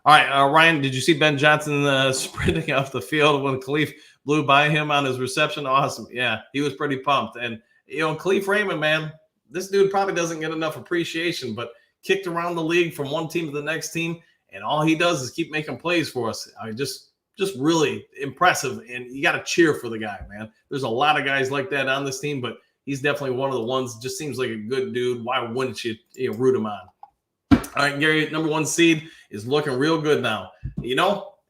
All right, Ryan, did you see Ben Johnson sprinting off the field when Khalif blew by him on his reception? Awesome. Yeah, he was pretty pumped. And, Khalif Raymond, man, this dude probably doesn't get enough appreciation, but kicked around the league from one team to the next team, and all he does is keep making plays for us. I mean, just really impressive, and you got to cheer for the guy, man. There's a lot of guys like that on this team, but he's definitely one of the ones. Just seems like a good dude. Why wouldn't you root him on? All right, Gary, number 1 seed is looking real good now.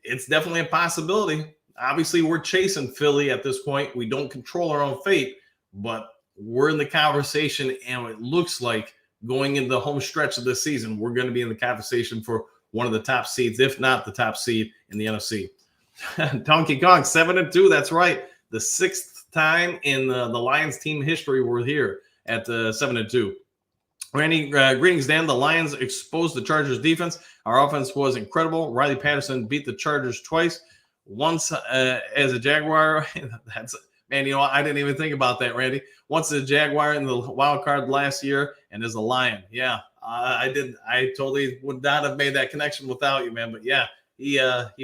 It's definitely a possibility. Obviously, we're chasing Philly at this point. We don't control our own fate, but we're in the conversation, and it looks like going into the home stretch of this season, we're going to be in the conversation for one of the top seeds, if not the top seed in the NFC. Donkey Kong, 7-2. That's right. The 6th time in the Lions team history we're here at 7-2. Randy, greetings, Dan. The Lions exposed the Chargers defense. Our offense was incredible. Riley Patterson beat the Chargers twice. Once as a Jaguar. Man, I didn't even think about that, Randy. Once as a Jaguar in the wild card last year, and as a Lion. Yeah, I did. I totally would not have made that connection without you, man. But yeah, he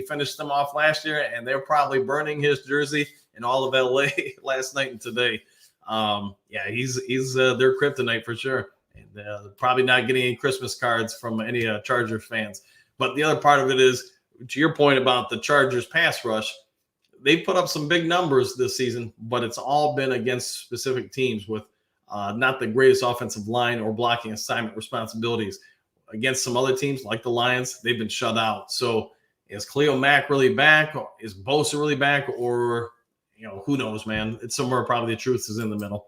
finished them off last year, and they're probably burning his jersey in all of LA last night and today. Yeah, he's their kryptonite for sure. And probably not getting any Christmas cards from any Chargers fans. But the other part of it is, to your point about the Chargers pass rush, they put up some big numbers this season, but it's all been against specific teams with not the greatest offensive line or blocking assignment responsibilities. Against some other teams like the Lions, they've been shut out. So is Khalil Mack really back? Is Bosa really back? Or, who knows, man? It's somewhere probably the truth is in the middle.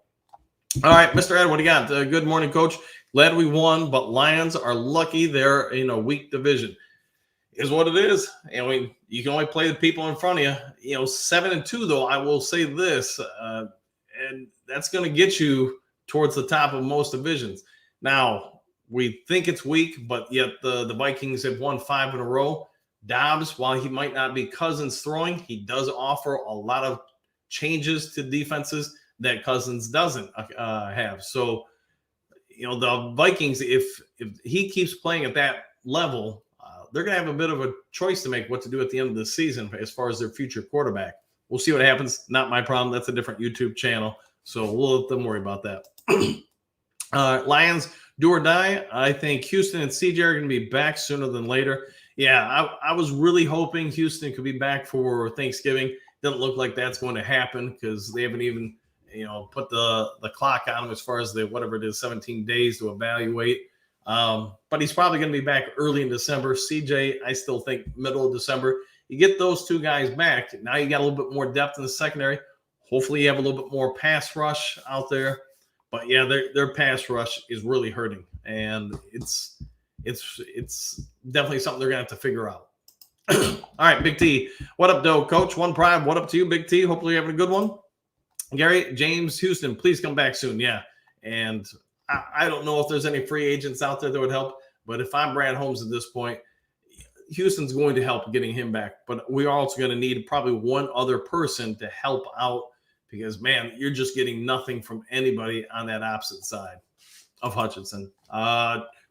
All right, Mr. Ed, what do you got? Good morning, Coach. Glad we won, but Lions are lucky they're in a weak division. Is what it is. You can only play the people in front of you. 7-2, though, I will say this, and that's going to get you towards the top of most divisions. Now, we think it's weak, but yet the Vikings have won 5 in a row. Dobbs, while he might not be Cousins throwing, he does offer a lot of changes to defenses that Cousins doesn't have. So, the Vikings, if he keeps playing at that level, they're going to have a bit of a choice to make what to do at the end of the season as far as their future quarterback. We'll see what happens. Not my problem. That's a different YouTube channel. So we'll let them worry about that. Lions, do or die. I think Houston and CJ are going to be back sooner than later. Yeah, I was really hoping Houston could be back for Thanksgiving. Doesn't look like that's going to happen because they haven't even, put the clock on him as far as the whatever it is, 17 days to evaluate. But he's probably going to be back early in December. CJ, I still think middle of December. You get those two guys back. Now you got a little bit more depth in the secondary. Hopefully you have a little bit more pass rush out there. But yeah, their pass rush is really hurting, and it's definitely something they're gonna have to figure out. All right, Big T. What up, though, Coach? One Prime. What up to you, Big T? Hopefully you're having a good one. Gary James Houston, please come back soon. Yeah, and I don't know if there's any free agents out there that would help, but if I'm Brad Holmes at this point, Houston's going to help getting him back. But we're also going to need probably one other person to help out because, man, you're just getting nothing from anybody on that opposite side of Hutchinson.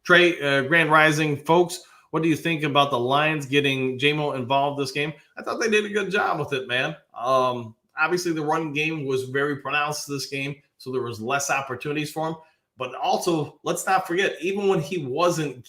Trey, Grand Rising, folks, what do you think about the Lions getting JMO involved this game? I thought they did a good job with it, man. Obviously, the run game was very pronounced this game, so there was less opportunities for him. But also, let's not forget, even when he wasn't,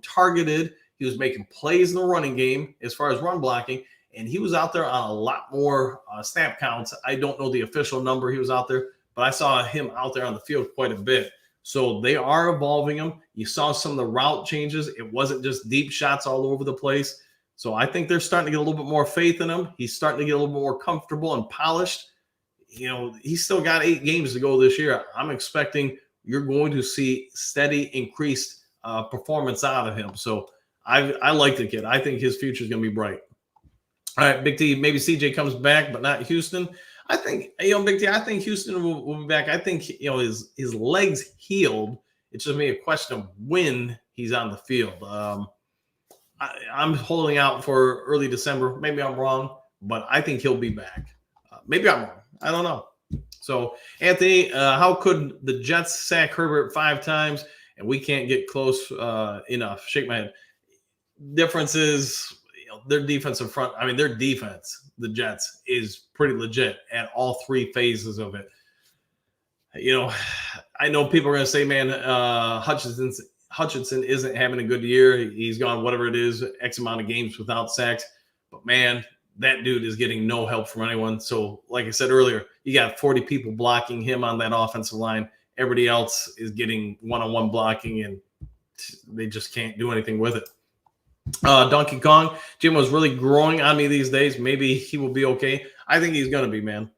targeted, he was making plays in the running game as far as run blocking, and he was out there on a lot more snap counts. I don't know the official number he was out there, but I saw him out there on the field quite a bit. So they are evolving him. You saw some of the route changes. It wasn't just deep shots all over the place. So I think they're starting to get a little bit more faith in him. He's starting to get a little bit more comfortable and polished. He's still got 8 games to go this year. I'm expecting you're going to see steady increased performance out of him. So I like the kid. I think his future is going to be bright. All right, Big T, maybe CJ comes back, but not Houston. I think, Big T, I think Houston will be back. I think, his legs healed. It's just maybe a question of when he's on the field. I'm holding out for early December. Maybe I'm wrong, but I think he'll be back. Maybe I'm wrong. I don't know. So, Anthony, how could the Jets sack Herbert 5 times and we can't get close enough? Shake my head. Difference is their defensive front. I mean, their defense, the Jets, is pretty legit at all 3 phases of it. I know people are going to say, man, Hutchinson isn't having a good year. He's gone whatever it is, X amount of games without sacks. But, man, that dude is getting no help from anyone. So, like I said earlier, you got 40 people blocking him on that offensive line. Everybody else is getting one-on-one blocking, and they just can't do anything with it. Donkey Kong, Jim was really growing on me these days. Maybe he will be okay. I think he's going to be, man.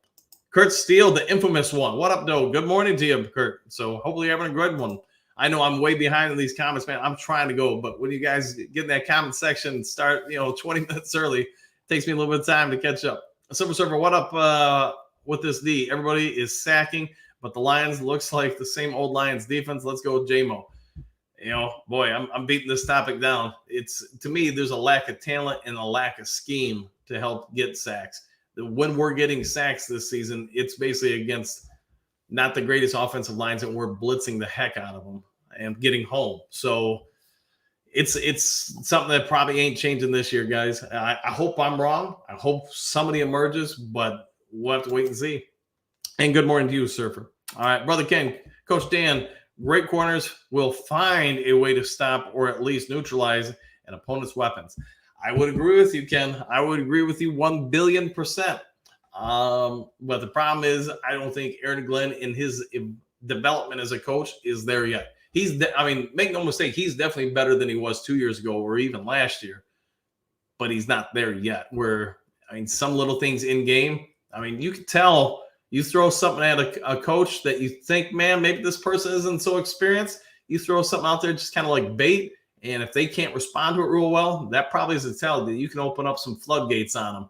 Kurt Steele, the infamous one. What up, though? Good morning to you, Kurt. So hopefully you're having a good one. I know I'm way behind in these comments, man. I'm trying to go, but when you guys get in that comment section and start, 20 minutes early, it takes me a little bit of time to catch up. Silver Surfer, what up with this D? Everybody is sacking, but the Lions looks like the same old Lions defense. Let's go with JMO. Boy, I'm beating this topic down. It's, to me, there's a lack of talent and a lack of scheme to help get sacks. When we're getting sacks this season, it's basically against not the greatest offensive lines, and we're blitzing the heck out of them and getting home. So it's something that probably ain't changing this year, guys. I hope I'm wrong. I hope somebody emerges, but we'll have to wait and see. And good morning to you, Surfer. All right, Brother Ken, Coach Dan, great corners will find a way to stop or at least neutralize an opponent's weapons. I would agree with you, Ken. I would agree with you 1,000,000,000%. But the problem is, I don't think Aaron Glenn in his development as a coach is there yet. Make no mistake, he's definitely better than he was 2 years ago or even last year, but he's not there yet. Some little things in game, you can tell. You throw something at a coach that you think, man, maybe this person isn't so experienced. You throw something out there just kind of like bait, and if they can't respond to it real well, that probably is a tell that you can open up some floodgates on them.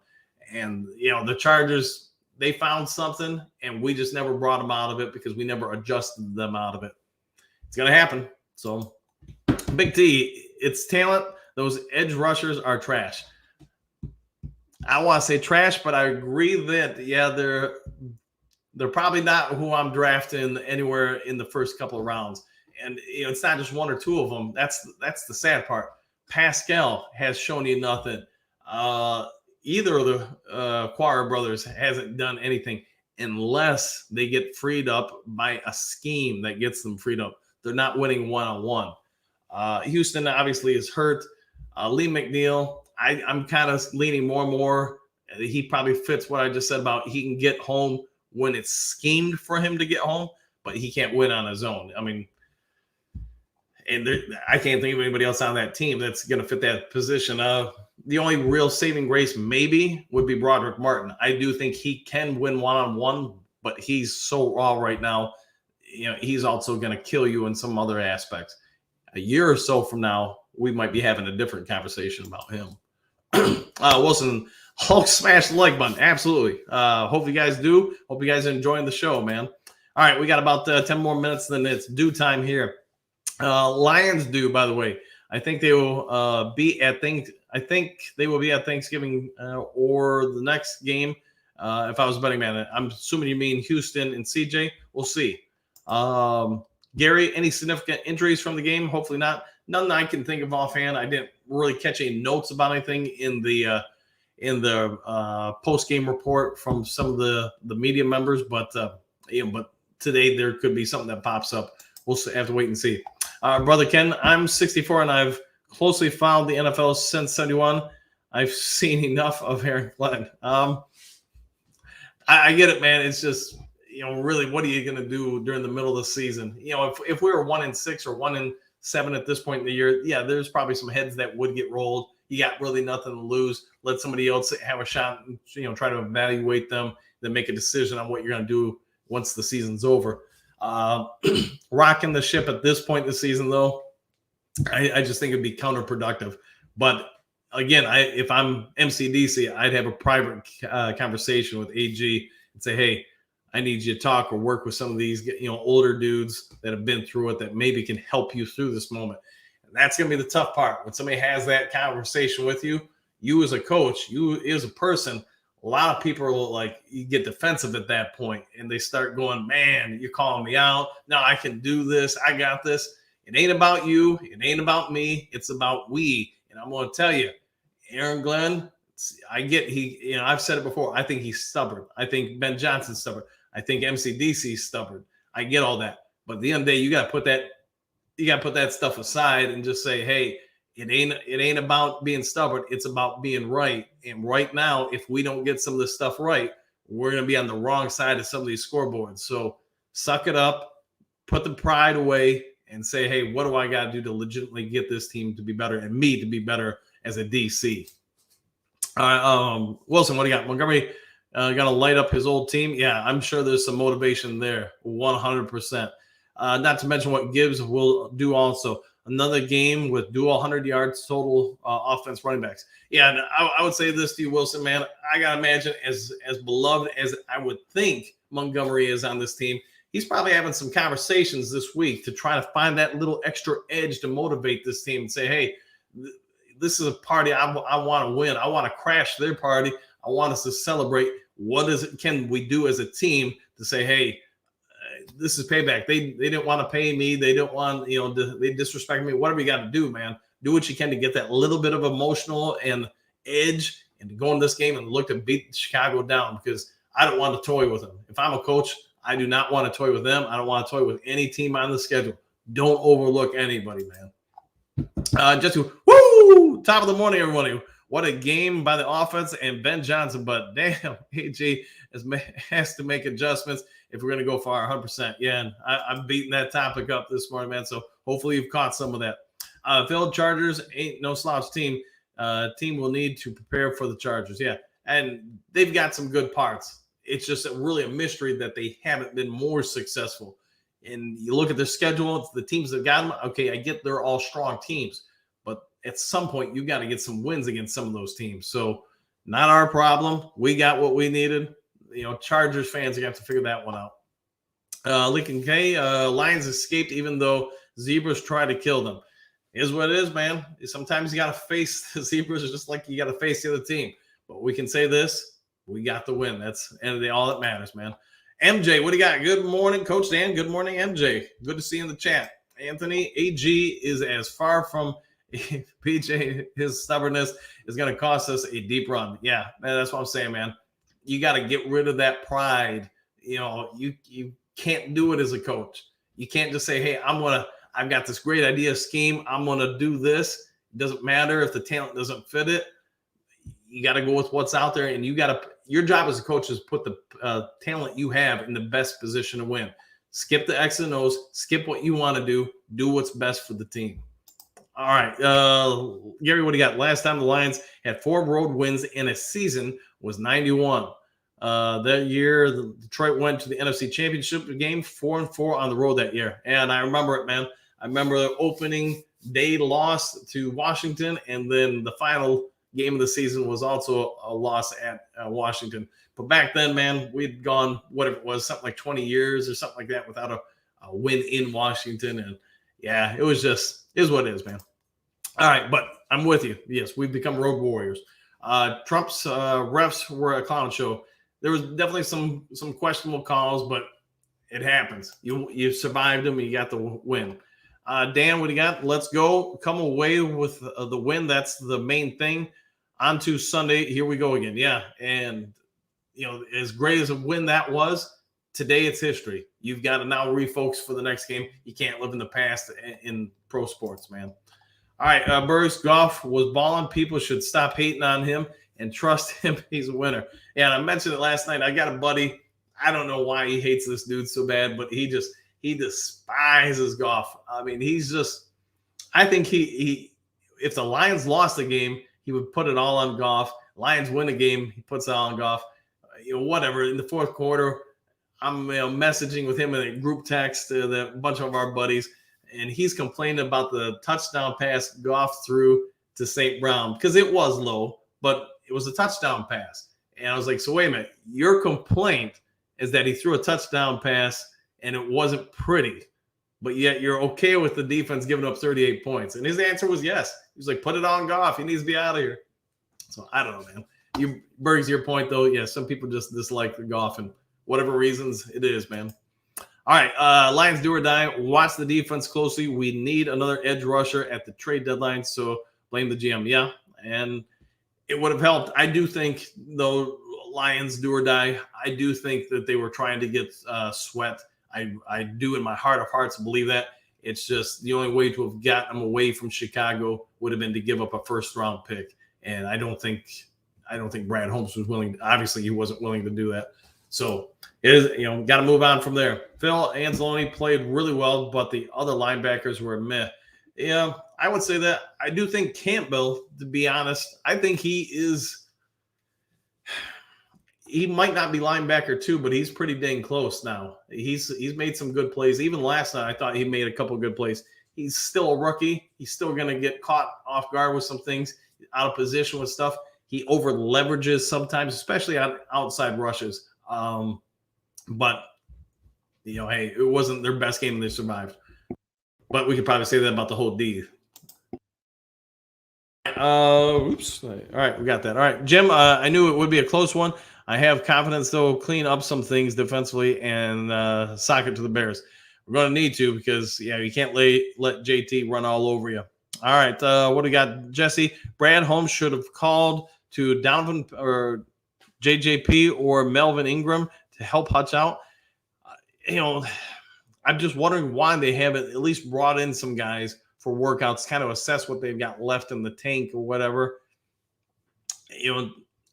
And, the Chargers, they found something, and we just never brought them out of it because we never adjusted them out of it. It's going to happen. So, Big T, it's talent. Those edge rushers are trash. I want to say trash, but I agree that, yeah, they're probably not who I'm drafting anywhere in the first couple of rounds. And, it's not just 1 or 2 of them. That's the sad part. Pascal has shown you nothing. Either of the Quara brothers hasn't done anything unless they get freed up by a scheme that gets them freed up. They're not winning one-on-one. Houston obviously is hurt. Lee McNeil, I'm kind of leaning more and more. He probably fits what I just said about he can get home when it's schemed for him to get home, but he can't win on his own. I mean, and I can't think of anybody else on that team that's going to fit that position. The only real saving grace maybe would be Broderick Martin. I do think he can win one-on-one, but he's so raw right now. He's also going to kill you in some other aspects. A year or so from now, we might be having a different conversation about him. Wilson, Hulk smash the like button. Absolutely. Hope you guys do. Hope you guys are enjoying the show, man. All right, we got about 10 more minutes, then it's due time here. Lions do, by the way. I think they will be at Thanksgiving or the next game. If I was betting man, I'm assuming you mean Houston and CJ. We'll see. Gary, any significant injuries from the game? Hopefully not. None that I can think of offhand. I didn't really catch any notes about anything in the post game report from some of the media members, but today there could be something that pops up. We'll have to wait and see. Brother Ken, I'm 64 and I've closely followed the NFL since 71. I've seen enough of Aaron Glenn. I get it, man. It's just, really, what are you going to do during the middle of the season? If we were 1-6 or 1-7 at this point in the year, yeah, there's probably some heads that would get rolled. You got really nothing to lose. Let somebody else have a shot and, try to evaluate them, then make a decision on what you're going to do once the season's over. Rocking the ship at this point in the season, though, I just think it'd be counterproductive. But again, if I'm MCDC, I'd have a private conversation with AG and say, hey, I need you to talk or work with some of these, older dudes that have been through it that maybe can help you through this moment. And that's going to be the tough part. When somebody has that conversation with you, you as a coach, you as a person, a lot of people are you get defensive at that point and they start going, man, you're calling me out. Now I can do this. I got this. It ain't about you. It ain't about me. It's about we. And I'm going to tell you, Aaron Glenn, I've said it before. I think he's stubborn. I think Ben Johnson's stubborn. I think MCDC's stubborn. I get all that. But at the end of the day, you got to put that stuff aside and just say, hey, it ain't about being stubborn. It's about being right. And right now, if we don't get some of this stuff right, we're going to be on the wrong side of some of these scoreboards. So suck it up, put the pride away, and say, hey, what do I got to do to legitimately get this team to be better and me to be better as a DC? Wilson, what do you got? Montgomery going to light up his old team? Yeah, I'm sure there's some motivation there, 100%. Not to mention what Gibbs will do also. Another game with dual 100 yards total offense running backs. Yeah, and I would say this to you, Wilson, man. I got to imagine as beloved as I would think Montgomery is on this team, he's probably having some conversations this week to try to find that little extra edge to motivate this team and say, hey, this is a party I want to win. I want to crash their party. I want us to celebrate. Can we do as a team to say, hey, this is payback. They didn't want to pay me. They didn't want, they disrespect me. Whatever you got to do, man. Do what you can to get that little bit of emotional and edge and to go in this game and look to beat Chicago down, because I don't want to toy with them. If I'm a coach, I do not want to toy with them. I don't want to toy with any team on the schedule. Don't overlook anybody, man. Top of the morning, everybody. What a game by the offense and Ben Johnson, but damn, AG has to make adjustments if we're going to go far 100%. Yeah, and I'm beating that topic up this morning, man, so hopefully you've caught some of that. Phil, Chargers ain't no slouch team. Team will need to prepare for the Chargers, yeah, and they've got some good parts. It's just really a mystery that they haven't been more successful. And you look at their schedule, it's the teams that got them. Okay, I get they're all strong teams, but at some point you got to get some wins against some of those teams. So not our problem. We got what we needed. Chargers fans are going to have to figure that one out. Lincoln K, Lions escaped even though Zebras try to kill them. Is what it is, man. Sometimes you got to face the Zebras just like you got to face the other team. But we can say this, we got the win. That's the end of the all that matters, man. MJ, what do you got? Good morning, Coach Dan. Good morning, MJ. Good to see you in the chat. Anthony, AG is as far from PJ. His stubbornness is going to cost us a deep run. Yeah, man, that's what I'm saying, man. You got to get rid of that pride. You can't do it as a coach. You can't just say, hey, I've got this great idea scheme. I'm going to do this. It doesn't matter if the talent doesn't fit it. You got to go with what's out there, and your job as a coach is put the talent you have in the best position to win. Skip the X and O's, skip what you want to do what's best for the team. All right, Gary, what do you got? Last time the Lions had 4 road wins in a season was 91. That year, Detroit went to the NFC Championship game 4-4 on the road that year. And I remember it, man. I remember the opening day loss to Washington, and then the final game of the season was also a loss at Washington. But back then, man, we'd gone, whatever it was, something like 20 years or something like that without a win in Washington. And yeah, it was what it is, man. All right, but I'm with you. Yes, we've become road warriors. Trump's refs were a clown show. There was definitely some questionable calls, but it happens. You survived them and you got the win. Dan, what do you got? Let's go. Come away with the win. That's the main thing. On to Sunday. Here we go again. Yeah, and as great as a win that was, today it's history. You've got to now refocus for the next game. You can't live in the past in pro sports, man. All right, Burris, Goff was balling. People should stop hating on him and trust him. He's a winner. Yeah, and I mentioned it last night. I got a buddy. I don't know why he hates this dude so bad, but he despises Goff. I mean, I think he if the Lions lost a game, he would put it all on Goff. Lions win a game, he puts it all on Goff. Whatever. In the fourth quarter, I'm messaging with him in a group text, a bunch of our buddies, and he's complaining about the touchdown pass Goff threw to St. Brown because it was low, but it was a touchdown pass. And I was like, so wait a minute, your complaint is that he threw a touchdown pass and it wasn't pretty, but yet you're okay with the defense giving up 38 points. And his answer was yes. He was like, put it on Goff. He needs to be out of here. So I don't know, man. Berg's your point, though. Yeah, some people just dislike the Goff, and whatever reasons it is, man. All right, Lions do or die. Watch the defense closely. We need another edge rusher at the trade deadline, so blame the GM. Yeah, and it would have helped. I do think, though, Lions do or die, I do think that they were trying to get Sweat. I do in my heart of hearts believe that. It's just the only way to have gotten them away from Chicago would have been to give up a first-round pick, and I don't think Brad Holmes was willing. Obviously, he wasn't willing to do that. So it is, got to move on from there. Phil Anzalone played really well, but the other linebackers were meh. Yeah, I would say that. I do think Campbell, to be honest, I think he might not be linebacker too, but he's pretty dang close now. He's made some good plays. Even last night, I thought he made a couple of good plays. He's still a rookie. He's still going to get caught off guard with some things, out of position with stuff. He over leverages sometimes, especially on outside rushes. But hey, it wasn't their best game and they survived. But we could probably say that about the whole D. Oops. All right, we got that. All right, Jim, I knew it would be a close one. I have confidence they'll clean up some things defensively and sock it to the Bears. We're going to need to because, you can't let JT run all over you. All right, what do we got, Jesse? Brad Holmes should have called to Donovan or JJP or Melvin Ingram to help Hutch out. I'm just wondering why they haven't at least brought in some guys for workouts, kind of assess what they've got left in the tank or whatever.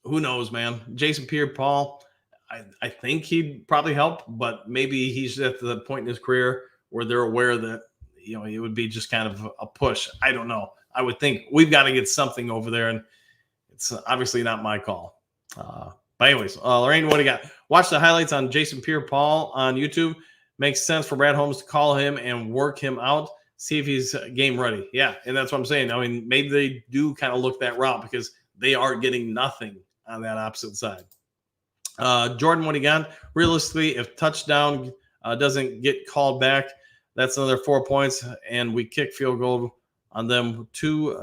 Who knows, man? Jason Pierre-Paul, I think he'd probably help, but maybe he's at the point in his career where they're aware that, it would be just kind of a push. I don't know. I would think we've got to get something over there, and it's obviously not my call. But anyways, Lorraine, what do you got? Watch the highlights on Jason Pierre-Paul on YouTube. Makes sense for Brad Holmes to call him and work him out, see if he's game ready. Yeah, and that's what I'm saying. I mean, maybe they do kind of look that route because they are getting nothing on that opposite side. Jordan, what do you got? Realistically, if touchdown doesn't get called back, that's another 4 points, and we kick field goal on them too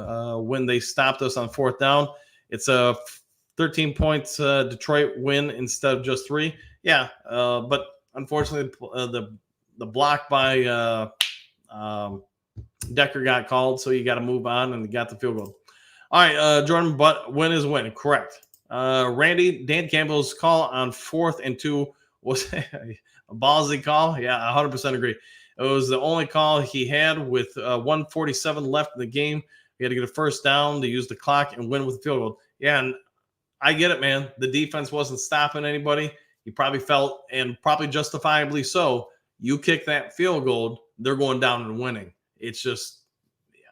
when they stopped us on fourth down. It's a 13 points Detroit win instead of just 3. Yeah, but unfortunately, the block by Decker got called, so you got to move on, and got the field goal. All right, Jordan, but win is win. Correct. Randy, Dan Campbell's call on 4th and 2 was a ballsy call. Yeah, 100% agree. It was the only call he had with 1:47 left in the game. We had to get a first down to use the clock and win with the field goal. Yeah, and I get it, man. The defense wasn't stopping anybody. You probably felt, and probably justifiably so, you kick that field goal, they're going down and winning. It's just,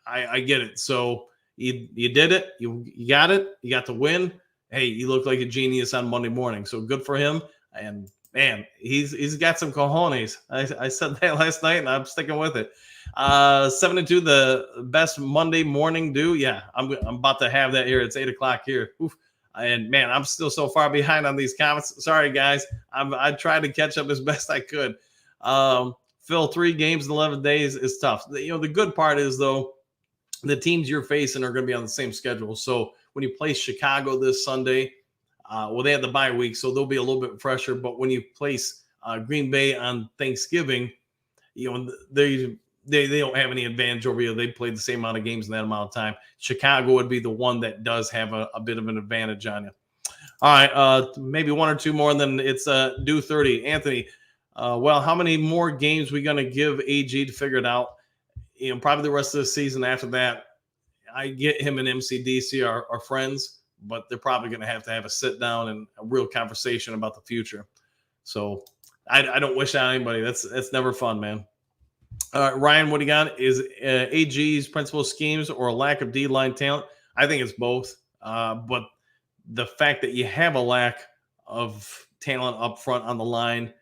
I get it. So you did it. You got it. You got the win. Hey, you look like a genius on Monday morning. So good for him. And man, he's got some cojones. I said that last night, and I'm sticking with it. 7-2, the best Monday morning do. Yeah, I'm about to have that here. It's 8:00 here. Oof. And man, I'm still so far behind on these comments. Sorry, guys. I tried to catch up as best I could. Phil, 3 games in 11 days is tough. The good part is, though, the teams you're facing are going to be on the same schedule. So when you play Chicago this Sunday, they have the bye week, so they'll be a little bit fresher. But when you place Green Bay on Thanksgiving, they don't have any advantage over you. They played the same amount of games in that amount of time. Chicago would be the one that does have a bit of an advantage on you. All right, maybe 1 or 2 more, and then it's due 30. Anthony, well, how many more games we going to give AG to figure it out? Probably the rest of the season after that. I get him and MCDC are friends, but they're probably going to have a sit down and a real conversation about the future. So I don't wish that on anybody. That's never fun, man. Ryan, what do you got? Is AG's principal schemes or a lack of D-line talent? I think it's both. But the fact that you have a lack of talent up front on the line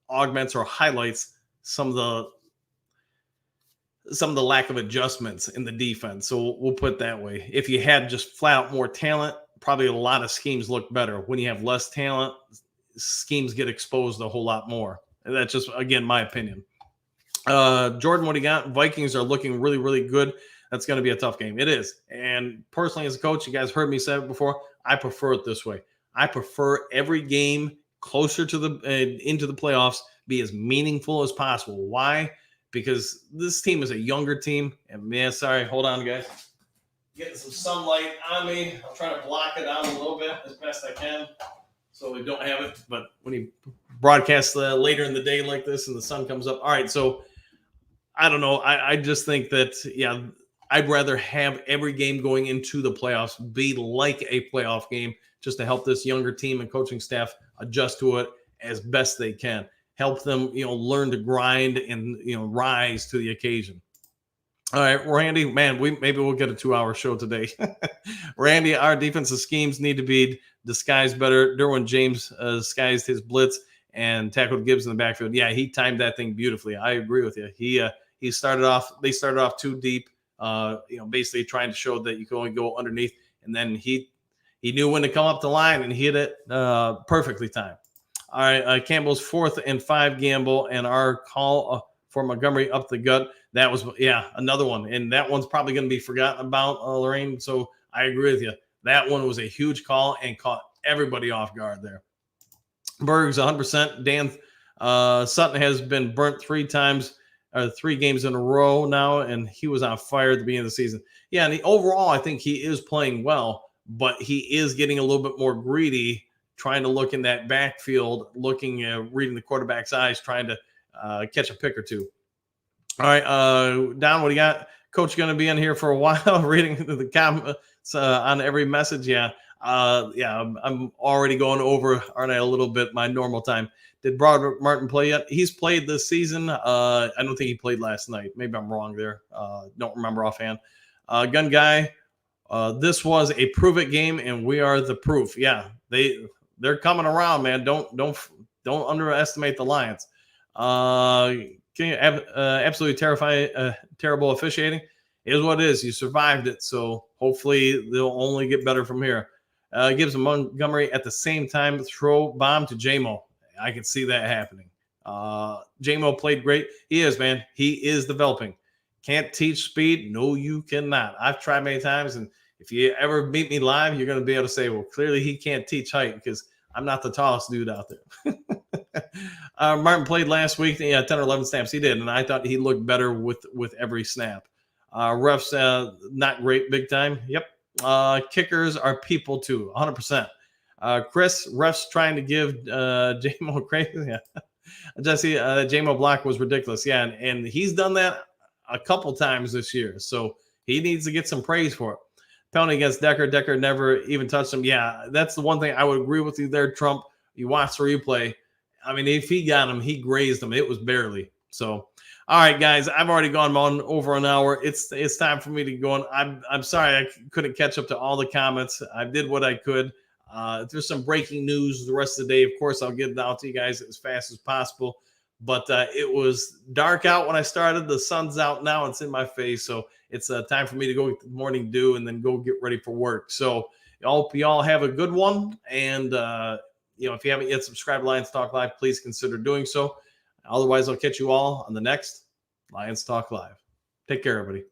augments or highlights some of the lack of adjustments in the defense. So we'll put it that way. If you had just flat out more talent, probably a lot of schemes look better. When you have less talent, schemes get exposed a whole lot more. And that's just, again, my opinion. Jordan, what do you got? Vikings are looking really, really good. That's going to be a tough game. It is. And personally, as a coach, you guys heard me say it before, I prefer it this way. I prefer every game closer to into the playoffs be as meaningful as possible. Why? Because this team is a younger team. And man, sorry, hold on, guys. Getting some sunlight on me. I'm trying to block it out a little bit as best I can so we don't have it. But when you broadcast later in the day like this and the sun comes up. All right, so I don't know. I just think that, yeah, I'd rather have every game going into the playoffs be like a playoff game just to help this younger team and coaching staff adjust to it as best they can. Help them, learn to grind and, rise to the occasion. All right, Randy, man, maybe we'll get a 2-hour show today. Randy, our defensive schemes need to be disguised better. Derwin James disguised his blitz and tackled Gibbs in the backfield. Yeah, he timed that thing beautifully. I agree with you. They started off too deep, basically trying to show that you can only go underneath. And then he knew when to come up the line and hit it perfectly timed. All right, Campbell's 4th and 5 gamble and our call for Montgomery up the gut. That was, another one. And that one's probably going to be forgotten about, Lorraine. So I agree with you. That one was a huge call and caught everybody off guard there. Berg's 100%. Dan Sutton has been burnt 3 games in a row now, and he was on fire at the beginning of the season. Yeah, and overall, I think he is playing well, but he is getting a little bit more greedy, trying to look in that backfield, reading the quarterback's eyes, trying to catch a pick or two. All right, Don, what do you got? Coach going to be in here for a while, reading the comments on every message. Yeah, I'm already going over, aren't I, a little bit my normal time. Did Broderick Martin play yet? He's played this season. I don't think he played last night. Maybe I'm wrong there. Don't remember offhand. Gun Guy, this was a prove-it game, and we are the proof. Yeah, they're coming around, man. Don't underestimate the Lions. Absolutely terrible officiating. It is what it is. You survived it, so hopefully they'll only get better from here. Gibbs and Montgomery at the same time throw bomb to JMO. I can see that happening. JMO played great. He is, man. He is developing. Can't teach speed. No, you cannot. I've tried many times, and if you ever meet me live, you're going to be able to say, well, clearly he can't teach height because I'm not the tallest dude out there. Martin played last week. 10 or 11 snaps. He did, and I thought he looked better with every snap. Refs, not great big time. Yep. Kickers are people too, 100%. Chris, refs trying to give JMO crazy. Yeah. Jesse, JMO block was ridiculous. Yeah, and he's done that a couple times this year. So He needs to get some praise for it. Penalty against Decker. Decker never even touched him. Yeah, that's the one thing I would agree with you there, Trump. You watch the replay. I mean, if he got him, he grazed him. It was barely. So, all right, guys, I've already gone on over an hour. It's time for me to go on. I'm sorry I couldn't catch up to all the comments. I did what I could. If there's some breaking news the rest of the day, of course, I'll get it out to you guys as fast as possible. But it was dark out when I started. The sun's out now. It's in my face. So it's time for me to go get the morning dew and then go get ready for work. So I hope you all have a good one. And, if you haven't yet subscribed to Lions Talk Live, please consider doing so. Otherwise, I'll catch you all on the next Lions Talk Live. Take care, everybody.